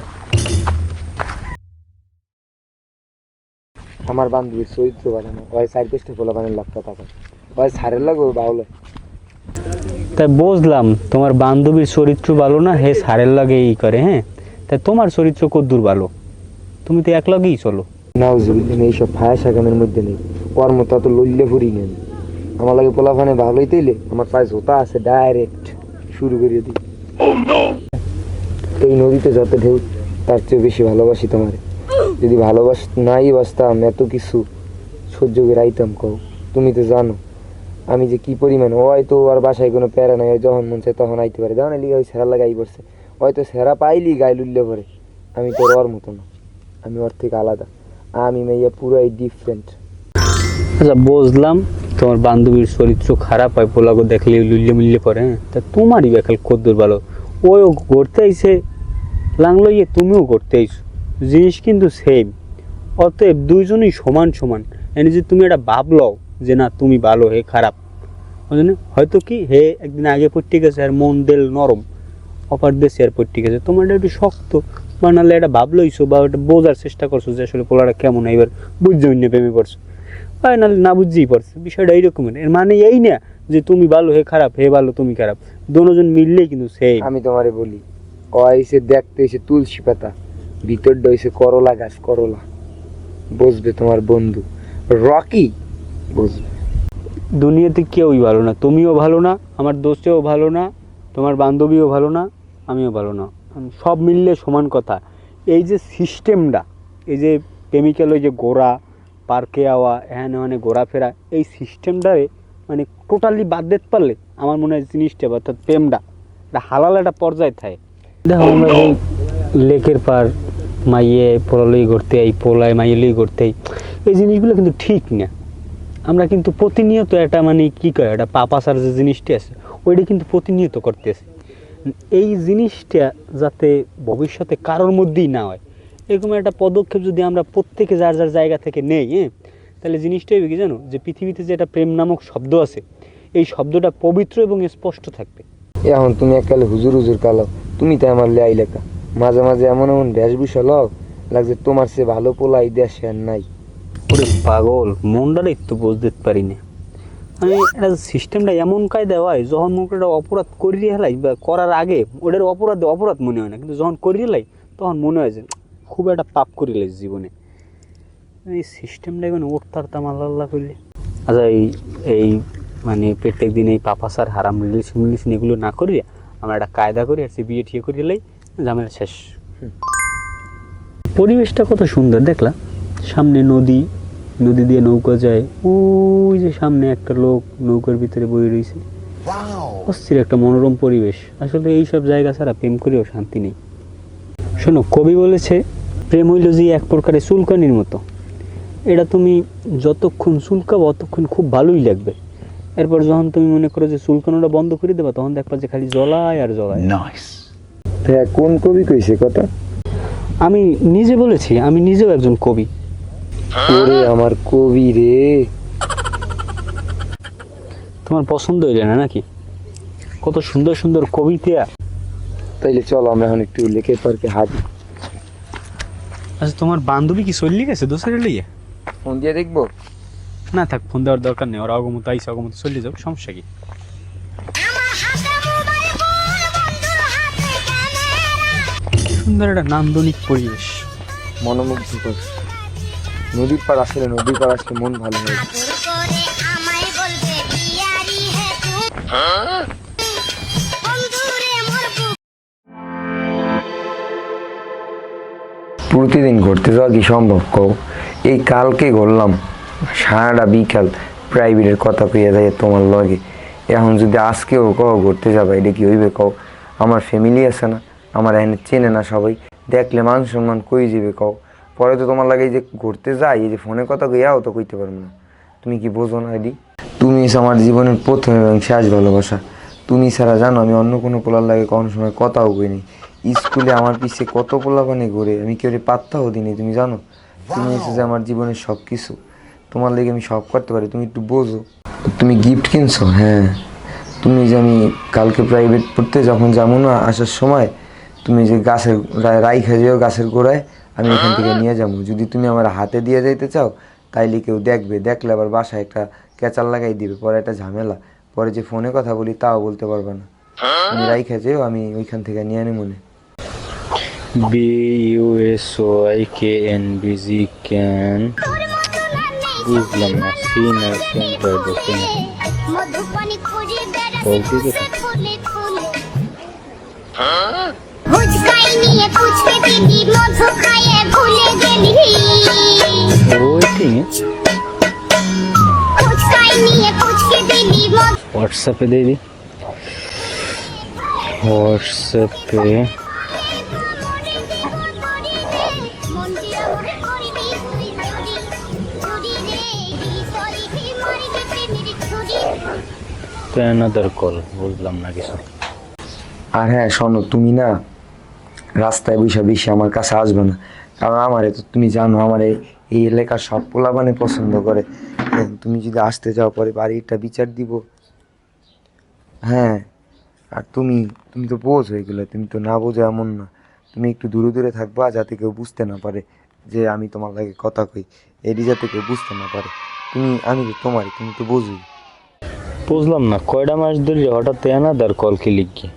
[SPEAKER 2] আমার বান্ধবীর চরিত্র বানানো ওই সাইড পেস্টে ফোলা বানানোর লাগতো টাকা ওই সারের লাগবে বাউলে।
[SPEAKER 1] তাই বুঝলাম তোমার বান্ধবীর চরিত্র ভালো না, হে সারের লাগে এই করে। হ্যাঁ, তাই তোমার চরিত্র কদ্দূর ভালো? তুমি তো এক লগেই চলো।
[SPEAKER 2] নাউজুবিল্লাহ, এইসব ফায়া সাগামের মধ্যে নেই। ওর মতো অত লইলে ফুরি নেন। আমার লাগে পোলাফানে ভালোই তৈলে আমার পায়ে জোতা আছে, ডাইরেক্ট শুরু করিয়ে দিই। এই নদীতে যত ঢেউ তার চেয়ে বেশি ভালোবাসি তোমারে। যদি নাই বাসতাম এত কিছু সহ্য করে আইতাম কও। তুমি তো জানো আমি যে কি পরিমাণ। হয়তো আর বাসায় কোনো প্যারা নাই, যখন মন চায় তখন আইতে পারে। যেমন লিগা ওই সেরা লাগাই পড়ছে, হয়তো সেরা পাইলি গায়ে লুল্লে পরে। আমি তো ওর মতো না, আমি ওর থেকে আলাদা। আমি মাইয়া পুরাই ডিফারেন্ট।
[SPEAKER 1] আচ্ছা বুঝলাম তোমার বান্ধবীর চরিত্র খারাপ হয়, পোলাগো দেখলে লুল্লে মুল্লে পড়ে। হ্যাঁ, তা তোমারই বেকাল কদ্দূর ভালো। ওও ঘুরতে আইসে লাংলো, ইয়ে তুমিও ঘুরতে আইসো, জিনিস কিন্তু সেম। অতএব দুইজনই সমান সমান। এনে যে তুমি এটা ভাবলো যে না তুমি ভালো হে খারাপ, বুঝলেন? হয়তো কি হে একদিন আগে পড়তে গেছে আর মন দেল নরম, অপার দেশে আর পড়তে গেছে। তোমার এটা একটু শক্ত বানালে এটা ভাবলইছো বা ওটা বোঝার চেষ্টা করছো যে আসলে পোলাটা কেমন, এবার বুঝছো না প্রেমে পড়ছো, হয় নাহলে না বুঝতেই পারছো। বিষয়টা এইরকমের। এর মানে এই না যে তুমি ভালো হে খারাপ, হে ভালো তুমি খারাপ, দুজন মিললেই কিন্তু সেই।
[SPEAKER 2] আমি তোমারে বলি, ও আইসে দেখতে এসে তুলসী পাতা, ভিতরটা হইছে করলা গাছ, করলা। বুঝবে তোমার বন্ধু রকি, বুঝবে।
[SPEAKER 1] দুনিয়াতে কেউই ভালো না, তুমিও ভালো না, আমার দোস্তেও ভালো না, তোমার বান্ধবীও ভালো না, আমিও ভালো না। সব মিললে সমান কথা। এই যে সিস্টেমটা, এই যে কেমিক্যাল, ওই যে ঘোরা পার্কে আওয়া এখানে মানে ঘোরাফেরা, এই সিস্টেমটারে মানে টোটালি বাদ দিতে পারলে আমার মনে হয় জিনিসটা অর্থাৎ প্রেমটা এটা হালাল একটা পর্যায়ে থাকে। দেখো আমরা এই লেকের পার মাইয়ে পোলালই ঘুরতে, এই পোলায় মাইয়েলই ঘুরতে, এই জিনিসগুলো কিন্তু ঠিক না। আমরা কিন্তু প্রতিনিয়ত একটা মানে কী কয় একটা পাপাসার যে জিনিসটা আছে ওইটা কিন্তু প্রতিনিয়ত করতেছে। এই জিনিসটা যাতে ভবিষ্যতে কারোর মধ্যেই না হয়, এরকম একটা পদক্ষেপ যদি আমরা প্রত্যেকে যার যার জায়গা থেকে নেই, হ্যাঁ, তাহলে জিনিসটাই কি জানো, যে পৃথিবীতে যে একটা প্রেম নামক শব্দ আছে, এই শব্দটা পবিত্র এবং স্পষ্ট থাকবে।
[SPEAKER 2] এখন তুমি এককালে হুজুর হুজুর কালো, তুমি তো আমার লেয়াই লেখা। মাঝে মাঝে এমন এমন বেশভূষা লও লাগছে তোমার সে ভালো পোলা এই দেশে আর নাই।
[SPEAKER 1] ওরে পাগল, মনটারে তো বুঝতে পারি না। মানে এটা সিস্টেমটা এমন কায়দা হয়, যখন মনে একটা অপরাধ করিয়ে হেলাই বা করার আগে ওটার অপরাধ মনে হয় না, কিন্তু যখন করিয়ে হেলাই তখন মনে হয় যে খুব একটা পাপ করিলে জীবনে। এই সিস্টেমটা মানে উঠতারতাম আল্লাহ করলে। আচ্ছা এই মানে প্রত্যেক দিন এই পাপাসার হারাম রিলেশন এগুলো না করিয়ে আমরা একটা কায়দা করি আর সে বিয়ে ঠিয়ে করে দিলেই ঝামেলা শেষ। পরিবেশটা কত সুন্দর দেখলা, সামনে নদী দিয়ে নৌকা যায়, ওই যে সামনে একটা লোক নৌকার ভিতরে বয়ে রয়েছে, অস্থির একটা মনোরম পরিবেশ। আসলে এইসব জায়গা ছাড়া প্রেম করেও শান্তি নেই। শোনো, কবি বলেছে প্রেম হইল যে এক প্রকারের চুলকানির মতো। এটা তুমি যতক্ষণ চুলকাবো ততক্ষণ খুব ভালোই লাগবে, এরপর যখন তুমি মনে করো যে চুলকানোটা বন্ধ করে দেবা তখন দেখবা যে খালি জ্বলায় আর জ্বলায়।
[SPEAKER 2] হ্যাঁ, কোন কবি কইছে কথা?
[SPEAKER 1] আমি নিজে বলেছি, আমি নিজেও একজন কবি।
[SPEAKER 2] ওরে আমার কবি রে।
[SPEAKER 1] তোমার পছন্দ হইলে না নাকি? কত সুন্দর সুন্দর কবিতা।
[SPEAKER 2] তাইলে চলো আমরা এখন একটু লেকের পার্কে হাঁটি।
[SPEAKER 1] আচ্ছা, তোমার বান্ধবী কি চললি গেছে দোসরের লিগে?
[SPEAKER 2] ফোন দিয়ে দেখবো?
[SPEAKER 1] না থাক, ফোন দেওয়ার দরকার নেই। ওরা আগমত আইসা আগমত চলে যাও, সমস্যা কি?
[SPEAKER 6] আমার হাতে মোবাইল ফোন, বন্ধুর হাতে ক্যামেরা।
[SPEAKER 1] সুন্দর একটা নান্দনিক পরিবেশ।
[SPEAKER 2] মনোমুগ্ধকর নদীর পাড়। আসলে নদীর পাড় আসলে মন ভালো হয়।
[SPEAKER 6] আদর করে আমায় বলবে বিয়ারি হে তুই, বন্ধুরে মোর বুক।
[SPEAKER 2] প্রতিদিন ঘুরতে যাওয়া কি সম্ভব কও? এই কালকে ঘুরলাম, সারাটা বিকাল প্রাইভেটের কথা কইয়া যায় তোমার লগে। এখন যদি আজকেও কও ঘুরতে যাবা, এটা কি হইবে কও? আমার ফ্যামিলি আছে না, আমার এখানে চেনে না সবাই, দেখলে মান সম্মান কই যাবে কও? পরে তো তোমার লাগে এই যে ঘুরতে যাই, এই যে ফোনে কথা কইয়াও তো কইতে পারবো না। তুমি কি বোঝো না এডি? তুমি আমার জীবনের প্রথম এবং শেষ ভালোবাসা। তুমি ছাড়া জানো আমি অন্য কোনো পোলার লাগে কোনো সময় কথাও কইনি। স্কুলে আমার পিছে কত পোলাপানি ঘুরে, আমি কেউ পাত্তাও দিইনি। তুমি জানো তুমি হচ্ছে যে আমার জীবনের সব কিছু। তোমার লেগে আমি সব করতে পারি, তুমি একটু বোঝো। তুমি গিফট কিনছো? হ্যাঁ। তুমি যে আমি কালকে প্রাইভেট পড়তে যখন যাবো না, আসার সময় তুমি যে গাছের রাইখা যেও গাছের গোড়ায়, আমি এখান থেকে নিয়ে যাবো। যদি তুমি আমার হাতে দিয়ে যাইতে চাও তাইলে কেউ দেখবে, দেখলে আবার বাসায় একটা ক্যাচার লাগাই দিবে, পরে একটা ঝামেলা, পরে যে ফোনে কথা বলি তাও বলতে পারবে না। তুমি রাইখা যেও, আমি ওইখান থেকে নিয়ে আনি মনে।
[SPEAKER 1] BUSOIKNBG ক্যান বুঝলাম না। সিন আর সেন্টার
[SPEAKER 6] মধুপানি খুঁজে
[SPEAKER 1] বলতে
[SPEAKER 6] বেড়াচ্ছে ফুলে ফুলে হুচকাই নিয়ে কুচকে দিদি মধু খাইয়ে ভুলে গেলি
[SPEAKER 1] ওয়েটিং
[SPEAKER 6] হুচকাই নিয়ে কুচকে দিদি মধু
[SPEAKER 1] হোয়াটসঅ্যাপে দিয়ে দিই। হোয়াটসঅ্যাপে
[SPEAKER 6] মনটি আমার করবি তুই চুরি চুরি রে সরি হি মারি দে প্রেমের ছুরি
[SPEAKER 1] অ্যানাদার কল, বুঝলাম না কিছু।
[SPEAKER 2] আর হ্যাঁ শোনো, তুমি না রাস্তায় বসে বেশি আমার কাছে আসবে না, কারণ আমারে তো তুমি জানো আমার এই এলাকার সব পোলাপানে পছন্দ করে। হ্যাঁ, তুমি যদি আসতে যাও পরে বাড়িটা বিচার দিব। হ্যাঁ, আর তুমি তুমি তো বোঝো এগুলো, তুমি তো না বোঝো এমন না। তুমি একটু দূরে দূরে থাকবা যাতে কেউ বুঝতে না পারে যে আমি তোমার লাগে কথা কই, এটি যাতে কেউ বুঝতে না পারে। আমি তো তোমারই, তুমি তো বোঝোই।
[SPEAKER 1] বুঝলাম না, কয়টা মাস ধরে হঠাৎ অ্যানাদার কল কি লিখি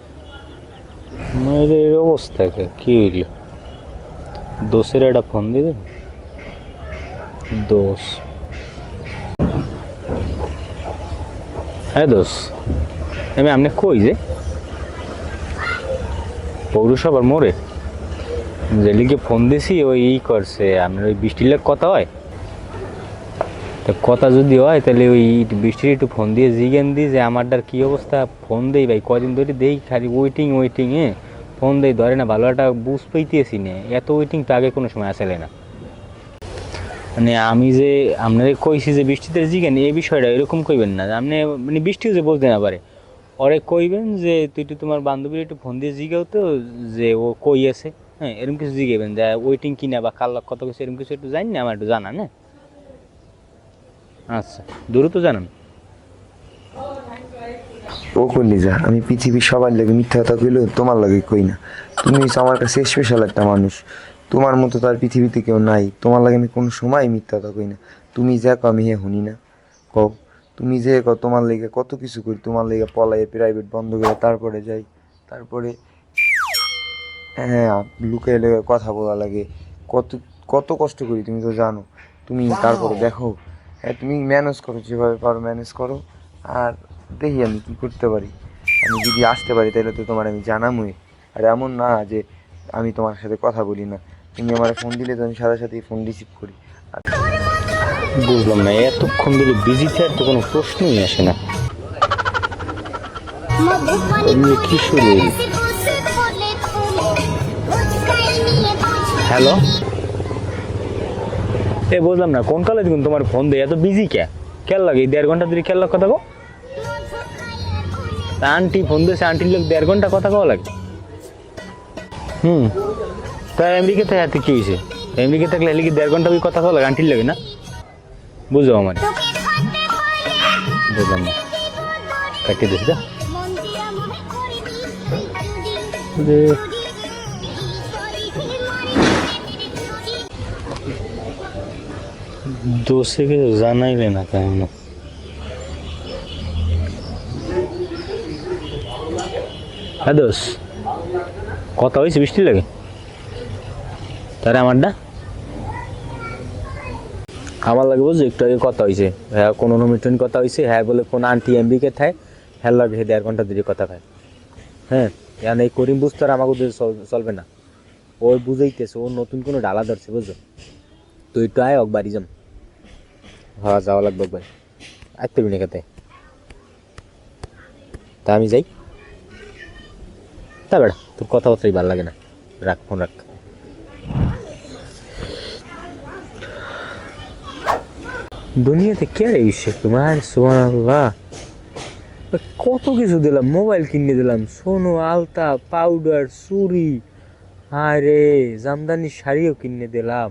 [SPEAKER 1] মেয়েদের এর অবস্থা কি হইল? দোষের একটা ফোন দিয়ে দোষ। হ্যাঁ দোষ, আমি আপনি কই যে পৌরসভার মোড়ে যে লিখে ফোন দিছি, ওই ই করছে আপনার ওই বৃষ্টির লেগ কথা হয়, তা কথা যদি হয় তাহলে ওই বৃষ্টির একটু ফোন দিয়ে জিজ্ঞেন দিই যে আমারটার কী অবস্থা। ফোন দেই ভাই, কদিন ধরে দেই খালি ওয়েটিং ওয়েটিং, ফোন দেই ধরে না, ভালো একটা বুঝ পেয়েছি না, এত ওয়েটিং তো আগে কোনো সময় আসলে না। মানে আমি যে আপনারে কইছি যে বৃষ্টিতে জিজ্ঞেন, এই বিষয়টা এরকম কইবেন না, আপনি মানে বৃষ্টিও যে বলতে না পারে, ওরে কইবেন যে তুই একটু তোমার বান্ধবীর একটু ফোন দিয়ে জিগাও তো যে ও কই আছে। হ্যাঁ, এরকম কিছু জিগাবেন যে ওয়েটিং কিনা বা কাল কত কিছু এরকম কিছু একটু জানি না, আমার একটু জানান। হ্যাঁ আচ্ছা, দ্রুত জানান।
[SPEAKER 2] ও করলি যা, আমি পৃথিবীর সবার লাগে মিথ্যা কথা কইলেও তোমার লাগে কই না। তুমি হচ্ছে আমার কাছে স্পেশাল একটা মানুষ, তোমার মতো তার পৃথিবীতে কেউ নাই। তোমার লাগে আমি কোনো সময় মিথ্যা কথা কই না। তুমি যা কও আমি শুনি না, কও। তুমি যে কও তোমার লেগে কত কিছু করি, তোমার লেগে পলাইয়ে প্রাইভেট বন্ধ করে তারপরে যাই, তারপরে হ্যাঁ লুকিয়ে লেগে কথা বলা লাগে, কত কত কষ্ট করি তুমি তো জানো। তুমি তারপরে দেখো, হ্যাঁ তুমি ম্যানেজ করো যেভাবে পারো ম্যানেজ করো, আর দেখি আমি কী করতে পারি। আমি যদি আসতে পারি তাহলে তো তোমার আমি জানামই। আর এমন না যে আমি তোমার সাথে কথা বলি না, তুমি আমার ফোন দিলে তো আমি সাথে সাথেই ফোন রিসিভ করি। আর
[SPEAKER 1] বুঝলাম না, এতক্ষণ ধরে বিজিতে আর তো কোনো প্রশ্নই আসে না।
[SPEAKER 6] মধুপানি
[SPEAKER 1] এমনি কি শুরু হইল?
[SPEAKER 6] বেড়াচ্ছে ফুলে ফুলে হুচকাই নিয়ে কুচকে
[SPEAKER 1] হ্যালো, এ বুঝলাম না কোন কালে দেখুন তোমার ফোন দেয় এত বিজি খেয়াল লাগে, 1.5 ঘন্টা ধরে খেয়াল কথা কো। তা আন্টি ফোন দিয়েছে, আন্টির লোক 1.5 ঘন্টা কথা কওয়া লাগে। তাই আমেরিকাতে হাতে কি হয়েছে? আমেরিকা থাকলে এলিকে 1.5 ঘন্টা ওই কথা কওয়া লাগে আন্টির লাগে না? বুঝো আমার, বুঝলাম না, কাটিয়ে দিস দা। দোষে কিছু জানাইলে না কেন? হ্যাঁ দোষ, কথা হয়েছে বৃষ্টি লাগে তারা আমারটা আমার লাগে বুঝছো, একটু আগে কথা হয়েছে, হ্যাঁ কোনো মিটন কথা হয়েছে, হ্যাঁ বলে কোন আন্টি এমবিকে থায়, হ্যাঁ লাগে 1.5 ঘন্টা ধরে কথা খায়। হ্যাঁ এখন এই করিম বুঝতে আর আমাকে চলবে না, ওই বুঝাইতেছে, ওর নতুন কোনো ডালা ধরছে বুঝছো, তো একটু আয় হোক বাড়ি যাম। হ্যাঁ যাওয়া লাগবে একবার আইতে পারবি না কাতে তা আমি যাই তা বেড়া তোর কথাবার্তাই ভালো লাগে না রাখ ফোন রাখ দুনিয়াতে কে রে বিশ্বে তোমার সুবহানাল্লাহ কত কিছু দিলাম মোবাইল কিনে দিলাম সোনো আলতা পাউডার চুড়ি আরে জামদানি শাড়িও কিনে দিলাম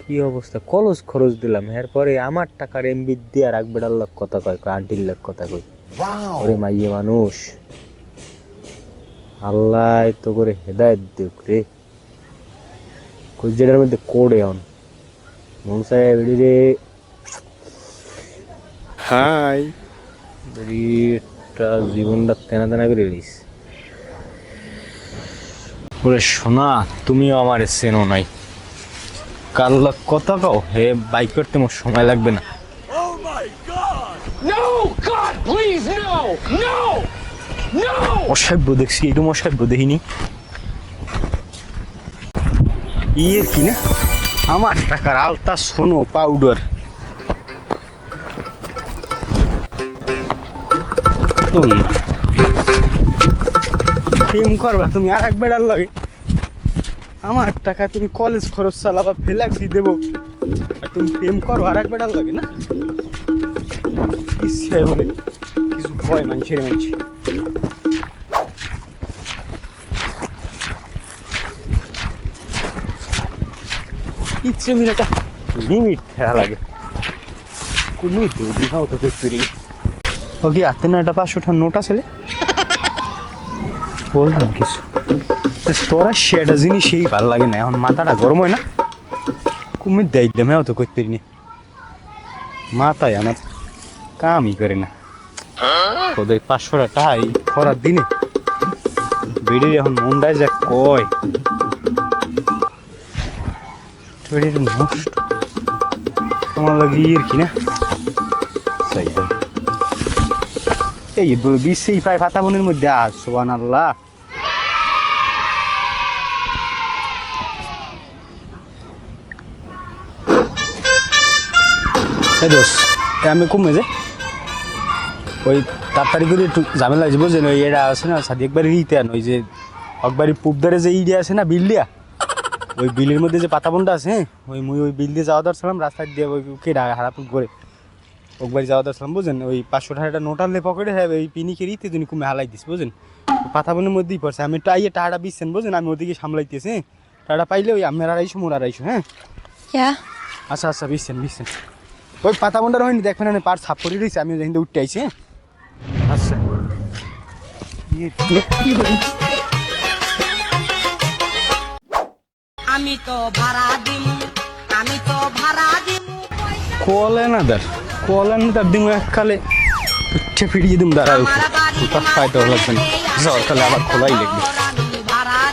[SPEAKER 1] কি অবস্থা কলস খরচ দিলাম এরপরে আমার টাকার এমবি দিয়ে আর একবার লাখ কথা কয় আন্টির লাখ কথা কই ওরে মাইয়ে মানুষ আল্লাহ তো করে হেদায়েত দিক রে কই যেটার মধ্যে কোড়ে অন মনসায় রে হাই বেরিটা জীবনটা তেনা তেনা করে দিস ওরে শোনা তুমিও আমার চেনো নাই কাল কথা কও হে বাইক করতে মোর সময় লাগবে না অসভ্য দেখছি এরকম অসভ্য দেখিনি ইয়ে কি না আমার টাকার আলতা সোনো পাউডার প্রেম করবা তুমি আর এক বেড়ার লাগে আমার টাকা তুমি কলেজ খরচ চালাবা ফেলাক্সি দেবো আর তুমি প্রেম করো আর এক বেড়ার লাগে না ইচ্ছে বলে কিছু ভয় মানুষের মানুষ ইচ্ছে মিনিটা লিমিট খেলা লাগে কোনো দিঘাও তো ফিরি ওকে হাতে না একটা 500 নোট আছে বললাম কিছু তোরা সেটা জিনিস সেই ভালো লাগে না এখন মাথাটা গরম হয় না কুমির দেয় দেমেও তো করতে পারিনি মাথায় আমার কামই করে না ওদের 500 টাকা এই খরার দিনে বেড়ে এখন মনটায় যা কয় বেড়ে নষ্ট তোমার লাগে ইয়ের কি না এই বিশ্বেই প্রায় ফাতা বনের মধ্যে আস সুবহানাল্লাহ আমি কমে যে ওই তাড়াতাড়ি করে একটু ঝামেলা আছে বুঝছেন ওই এটা আছে না সাদি একবারে ইতে আন ওই যে একবারে পুবদারে যে ইডিয়া আছে না বিল্ডিয়া ওই বিলের মধ্যে যে পাতা বনটা আছে ওই মুই ওই বিল দিয়ে যাওয়া দরছিলাম রাস্তায় দিয়ে ওই কে হারাপুর করে একবার যাওয়া দরছিলাম বুঝছেন ওই 500 টাকাটা নোট আনলে পকেটে হ্যাঁ ওই পিনিকে ইতে তুমি কমে হালাই দিস বুঝছেন পাতা বনের মধ্যেই পড়ছে আমি টাইয়ে টাকাটা বিচ্ছেন বুঝছেন আমি ওদিকে সামলাইতেছি টাকাটা পাইলে ওই আমার 250 মোর 250 হ্যাঁ আচ্ছা আচ্ছা বিচ্ছেন ওই পাতা বন্ডার হয়নি দেখবেন না পার ছাপ করে দিয়েছে আমি ওখান থেকে উঠতে আইছি আচ্ছা
[SPEAKER 7] আমি তো ভাড়া দিমু
[SPEAKER 1] কলে না দিমু এককালে উঠে ফিরিয়ে দিম দাঁড়ায় উঠে তার ফায়দা লাগবে না জ্বর কালে আবার খোলাই লাগবে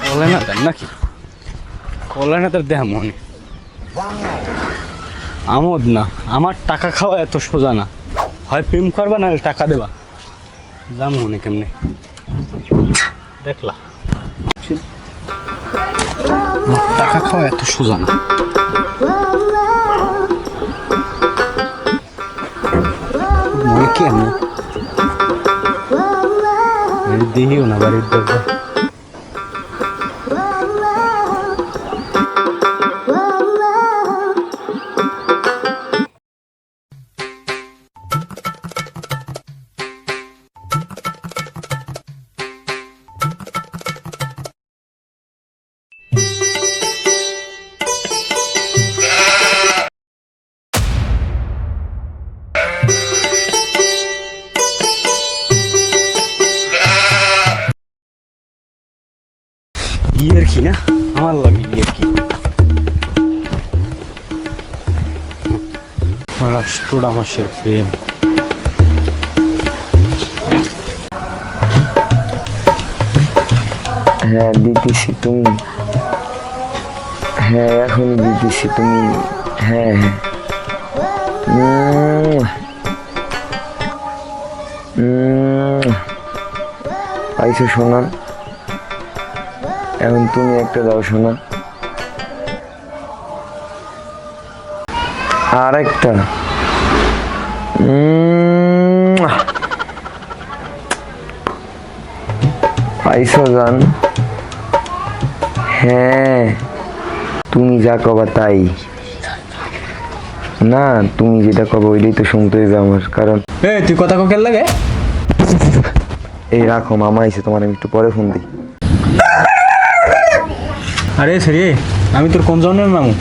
[SPEAKER 1] কলে না দেন নাকি কলে না তার দেহ মনে আমোদ না আমার টাকা খাওয়া এত সোজা না হয় প্রেম করবা না টাকা দেবা যা মনে কেমনে দেখলা টাকা খাওয়া এত সোজা না মনে কেমন দেহিও না বাড়ির দরজা ইয়ের কি না আমার লাগে ইয়ের কি রাষ্ট্রটা মাসের প্রেম
[SPEAKER 2] হ্যাঁ দিতেছি তুমি হ্যাঁ এখন দিতেছি তুমি হ্যাঁ পাইছো শোনা এখন তুমি একটা দাও শোনা আর একটা পাইছো জান? হ্যাঁ, তুমি যা কবা তাই না, তুমি যেটা কবা ওইটাই তো শুনতে হবে আমার, কারণ
[SPEAKER 1] তুই কথা কোকেল লাগে।
[SPEAKER 2] এই রাখো, মামা আইছে, তোমার আমি একটু পরে ফোন দিই।
[SPEAKER 1] আরে সরি, আমি তোর কোন জনের মামু?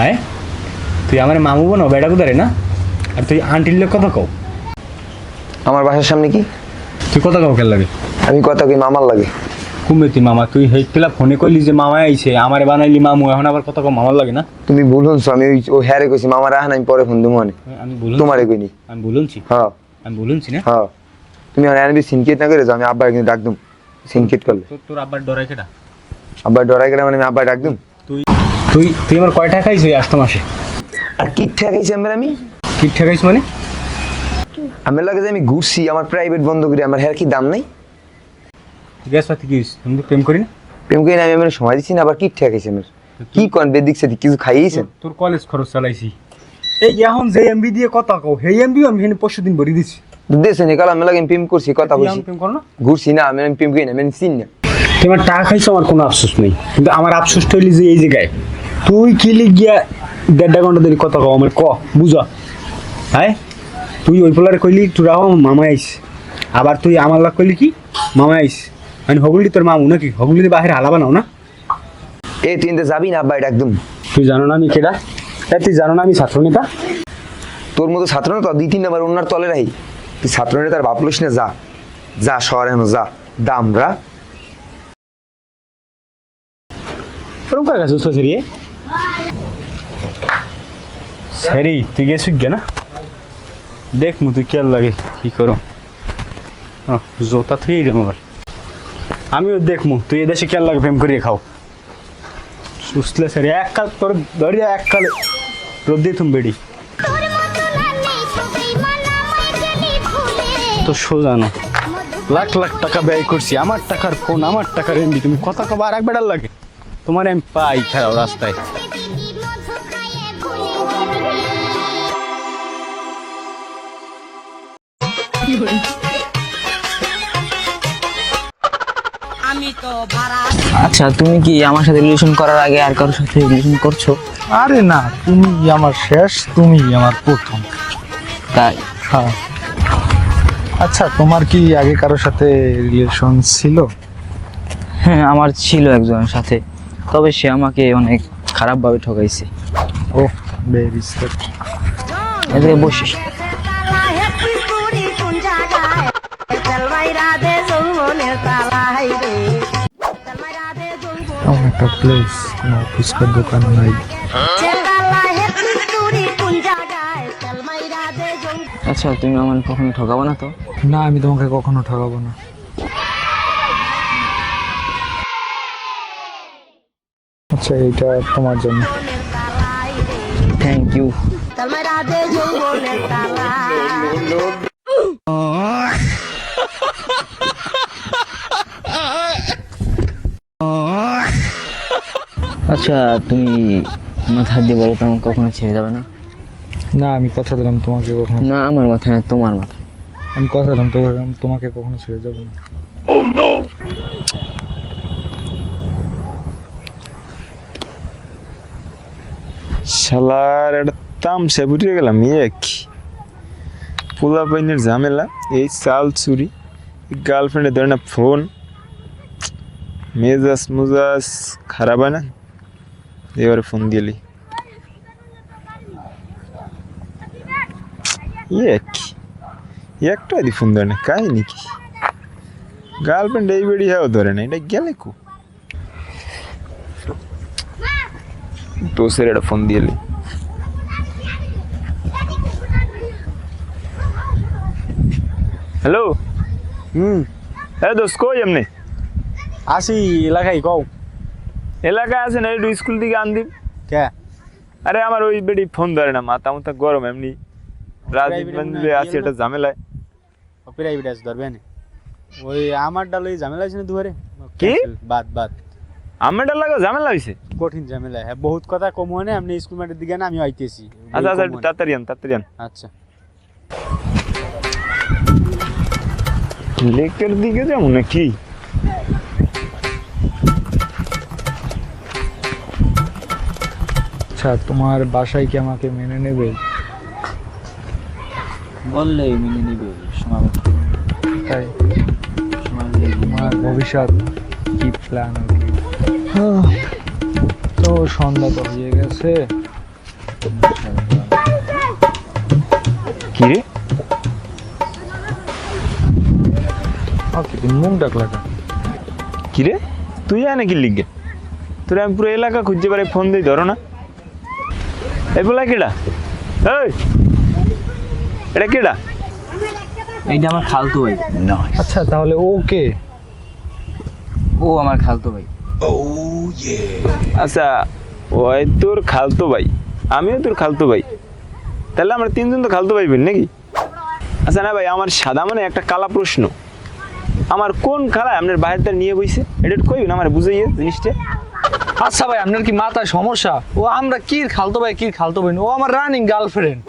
[SPEAKER 1] আয়, তুই আমার মামু বোন বেটা কোদারে না? আর তুই আন্টির লোক কথা কও?
[SPEAKER 2] আমার বাসার সামনে কি?
[SPEAKER 1] তুই কথা কোকেল লাগে?
[SPEAKER 2] আমি কথা কই মামার লাগে।
[SPEAKER 1] কুমে তুই মামা, তুই হেইতলা ফোনে কইলি যে মামা আইছে, আমারে বানাইলি মামু, এখন আবার কথা কও মামার লাগে না?
[SPEAKER 2] তুমি ভুল শুনছো, আমি ও হ্যারে কইছি মামা রাখ না, আমি পরে ফোন দেবো মানে।
[SPEAKER 1] আমি বলুন,
[SPEAKER 2] তোমারে কইনি।
[SPEAKER 1] আমি বলুনছি,
[SPEAKER 2] হ্যাঁ
[SPEAKER 1] আমি বলুনছি না।
[SPEAKER 2] হ্যাঁ, তুমি আমার এনবি সিনকেট না করে যাও, আমি আব্বার কিন্তু ডাক দুম। সিনকেট করলে
[SPEAKER 1] তোর আব্বার ডরাই কেটা?
[SPEAKER 2] আব্বার ডরাই গেলে মানে আমি আব্বার ডাক দুম।
[SPEAKER 1] তুই তুই তুই আমার কয় টাকা খাইছিস আসতো মাসে?
[SPEAKER 2] আর কি ঠেকাইছি আমি?
[SPEAKER 1] কি ঠেকাইছ মানে?
[SPEAKER 2] আমার লাগে যে আমি ঘুরছি, আমার প্রাইভেট বন্ধ করি, আমার হ্যার কি দাম নাই?
[SPEAKER 1] গ্যাস পাতি কি হইছে? তুমি তো প্রেম করি না?
[SPEAKER 2] প্রেম করি না, আমি আমার সময় দিচ্ছি না, আবার কি ঠেকাইছি আমার? কি কোন বেদিক সেদিক কিছু খাইয়েছেন?
[SPEAKER 1] তোর কলেজ খরচ চালাইছি, এই এখন যে এমবি দিয়ে কথা কও, সেই এমবিও আমি এখানে 5 দিন ভরি দিছি।
[SPEAKER 2] দেশে নিকাল আমি লাগে প্রেম করছি, কথা
[SPEAKER 1] তুই
[SPEAKER 2] বলছি,
[SPEAKER 1] এখন প্রেম করো না?
[SPEAKER 2] ঘুরছি না, আমি প্রেম করি না, আমি চিনি না।
[SPEAKER 1] তোমার টাকা খাইছো, আমার কোনো আফসোস নেই, কিন্তু আমার আফসোস হইলি যে এই জায়গায় তুই কিলি গিয়া 1.5 ঘন্টা ধরে কথা কও, আমার ক বুঝা? হ্যাঁ, তুই ওই পোলারে কইলি একটু রাও, মামা আইস, আবার তুই আমার লাগ কইলি কি মামা আইস, মানে হগুলি তোর মামু নাকি? হগুলি বাহিরে হালা বানাও না?
[SPEAKER 2] এই তুই ইন্দে যাবি না, আব্বাই ডাক দুম।
[SPEAKER 1] তুই জানো না আমি কেডা? তুই জানো না আমি ছাত্র নেতা?
[SPEAKER 2] তোর মতো ছাত্র না তো 2-3 নাম্বার ওনার তলে রাহি, তুই ছাত্র নেতার বাপ লইস না, যা যা শহরে যা দামরা।
[SPEAKER 1] ওরকম করে গেছিস তো সেরিয়ে? সেরি তুই গেছিস গে না? দেখ মু তুই কেয়ার লাগে কি করো, জোতা তুই আমার, আমিও দেখমু তুই এদেশে কেয়ার লাগে প্রেম করিয়ে খাও। সুস্থলে সেরি এক কাল তোর ধরিয়া এক কালে রোদ দিয়ে তুমি বেড়ি
[SPEAKER 6] তোর মতো নানি সবাই মানামাই গেলি ভুলে
[SPEAKER 1] তো সোজা না। লাখ লাখ টাকা ব্যয় করছি, আমার টাকার ফোন, আমার টাকার এমবি, তুমি কথা কবা আর এক বেড়ার লাগে? তোমার আমি পাই খারাপ রাস্তায়।
[SPEAKER 6] দিদি মধু খাইয়ে ভুলে
[SPEAKER 3] আচ্ছা, তুমি কি আমার সাথে রিলেশন করার আগে আর কারোর সাথে রিলেশন করছো?
[SPEAKER 7] আরে না, তুমি আমার শেষ, তুমি আমার প্রথম।
[SPEAKER 3] তাই?
[SPEAKER 7] হ্যাঁ। আচ্ছা, তোমার কি আগে কারোর সাথে রিলেশন ছিল?
[SPEAKER 3] হ্যাঁ, আমার ছিল একজনের সাথে, তবে সে আমাকে অনেক খারাপভাবে ঠকাইছে।
[SPEAKER 7] ও ভেরি স্যাড।
[SPEAKER 3] এদিকে বসিস।
[SPEAKER 7] এমন একটা প্লেস, কোনো ফুচকার দোকান নাই।
[SPEAKER 3] আচ্ছা, তুমি আমার কখনো ঠকাবো না তো?
[SPEAKER 7] না, আমি তোমাকে কখনো ঠকাবো না। আচ্ছা, এইটা তোমার জন্য।
[SPEAKER 3] Thank you. আচ্ছা, তুমি মাথা দিয়ে বলো তো, আমাকে কখনো ছেড়ে যাবে না?
[SPEAKER 7] না, আমি কথা দিলাম তোমাকে কখনো,
[SPEAKER 3] না, আমার মাথা না, তোমার মাথা।
[SPEAKER 7] আমি কথা দিলাম তোমাকে কখনো ছেড়ে যাবো না।
[SPEAKER 4] শালার একটা তামসা বুঝে গেলাম, এক পোলা পাইনের ঝামেলা, এই চাল চুরি, গার্লফ্রেন্ডের ধরে না ফোন, মেজাজ মুজাজ খারাপ হয় না, এবারে ফোন দিলি একটা দি ফোন ধরে না, কাহিনি কি? গার্লফ্রেন্ড এই বেড়ি হ্যাঁ ধরে না, এটা গেলে কো দোষের একটা ফোন দিলি। হ্যালো, হ্যাঁ দোস্ত, কই এমনি?
[SPEAKER 1] আসি এলাকায় কও।
[SPEAKER 4] এলাকায় আছেন, একটু স্কুল থেকে আনদিন।
[SPEAKER 1] কে?
[SPEAKER 4] আরে আমার ওই বেড়ি ফোন ধরে না, মাথা মাথা গরম, এমনি রাজীবগঞ্জে আছে একটা ঝামেলায়।
[SPEAKER 1] প্রাইভেট আছে ধরবে না, ওই আমার ডাল ওই ঝামেলা আছে না দুয়ারে।
[SPEAKER 4] কি?
[SPEAKER 1] বাদ
[SPEAKER 4] আমারটা লাগা ঝামেলা হয়েছে।
[SPEAKER 1] কঠিন ঝামেলা, হ্যাঁ বহুত কথা কম হয় না, আপনি স্কুল মাঠের দিকে না আমি আইতেছি।
[SPEAKER 4] আচ্ছা আচ্ছা একটু তাড়াতাড়ি আন।
[SPEAKER 1] আচ্ছা
[SPEAKER 4] লেকের দিকে যাবো নাকি?
[SPEAKER 7] আচ্ছা তোমার বাসায় কি আমাকে মেনে নেবে?
[SPEAKER 3] বললে মেনে নিবে সময় মতো।
[SPEAKER 7] তাই তোমার ভবিষ্যৎ কি প্ল্যান আর কি? তো সন্ধ্যা তো হয়ে গেছে,
[SPEAKER 4] কি রে?
[SPEAKER 7] ওকে তুমি মুখ ডাকলা কেন?
[SPEAKER 4] কি রে তুই জানে কি লিখে? তোর আমি পুরো এলাকা খুঁজতে পারি, ফোন দিই ধরো না। এই বলা কেডা? এই এটা কেডা?
[SPEAKER 3] এইটা আমার খালতো ভাই।
[SPEAKER 7] আচ্ছা তাহলে ওকে
[SPEAKER 3] ও আমার খালতো ভাই।
[SPEAKER 4] আচ্ছা ওই তোর খালতো ভাই, আমিও তোর খালতো ভাই, তাহলে আমরা তিনজন তো খালতো ভাই বোন নাকি? আচ্ছা না ভাই, আমার সাদা মানে একটা কালা প্রশ্ন, আমার কোন খালায় আপনার বাইরেটা নিয়ে বইছে এটা একটু কইবেন আমার বুঝাইয়ে জিনিসটা।
[SPEAKER 7] আচ্ছা ভাই আপনার কি মাথায় সমস্যা? ও আমরা কি খালতো ভাই কি খালতো ভাই, ও আমার রানিং গার্লফ্রেন্ড।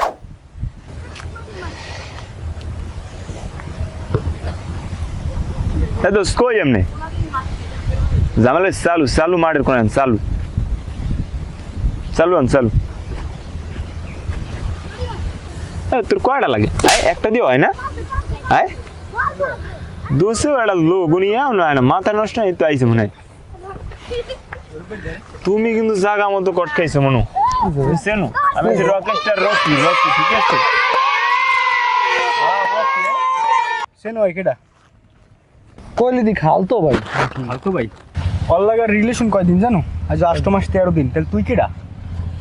[SPEAKER 4] হ্যাঁ দোস্ত কই এমনি ঝামেলা চালু মার্ডার করেন, চালু তোর কয়টা লাগে? একটা দিয়ে হয় না? দুশো একটা লো গুনিয়া নয় না, মাথা নষ্ট এই তো আইসে মনে হয়। তুমি কিন্তু জাগা মতো কট খাইছো মনো, বুঝছেন? আমি রকেস্টার রকি ঠিক আছে।
[SPEAKER 1] সেনো ভাই কেডা?
[SPEAKER 7] কইলি দি খালতো ভাই।
[SPEAKER 1] ফালতু ভাই, ওর লাগার রিলেশন কয়দিন জানো? আজ 8 মাস 13 দিন। তাহলে তুই কেডা?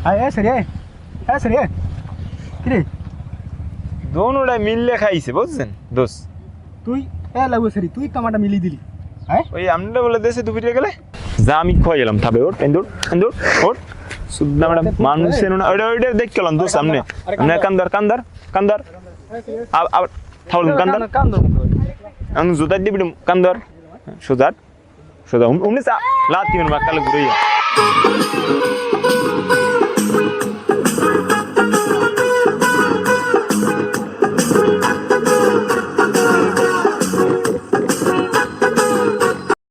[SPEAKER 1] আয় সরি কি রে
[SPEAKER 4] দোনোটাই মিললে খাইছে বুঝছেন দোষ।
[SPEAKER 1] তুই? লাগু সরি, তুই কামাটা মিলি দিলি। হ্যাঁ
[SPEAKER 4] ওই আমরা বলে দেশে দুপুরে গেলে যা আমি খোয়াই এলাম থাবে ওর এন্দুর ওর সুদ্ধা ম্যাডাম মানুষ না ওইটা দেখ গেলাম দোষ সামনে কান্দার আবার থাউলেন কান্দার আমি জোতা দিবি কান্দার সোজা উমনে লাতি বাক্কালে ঘুরে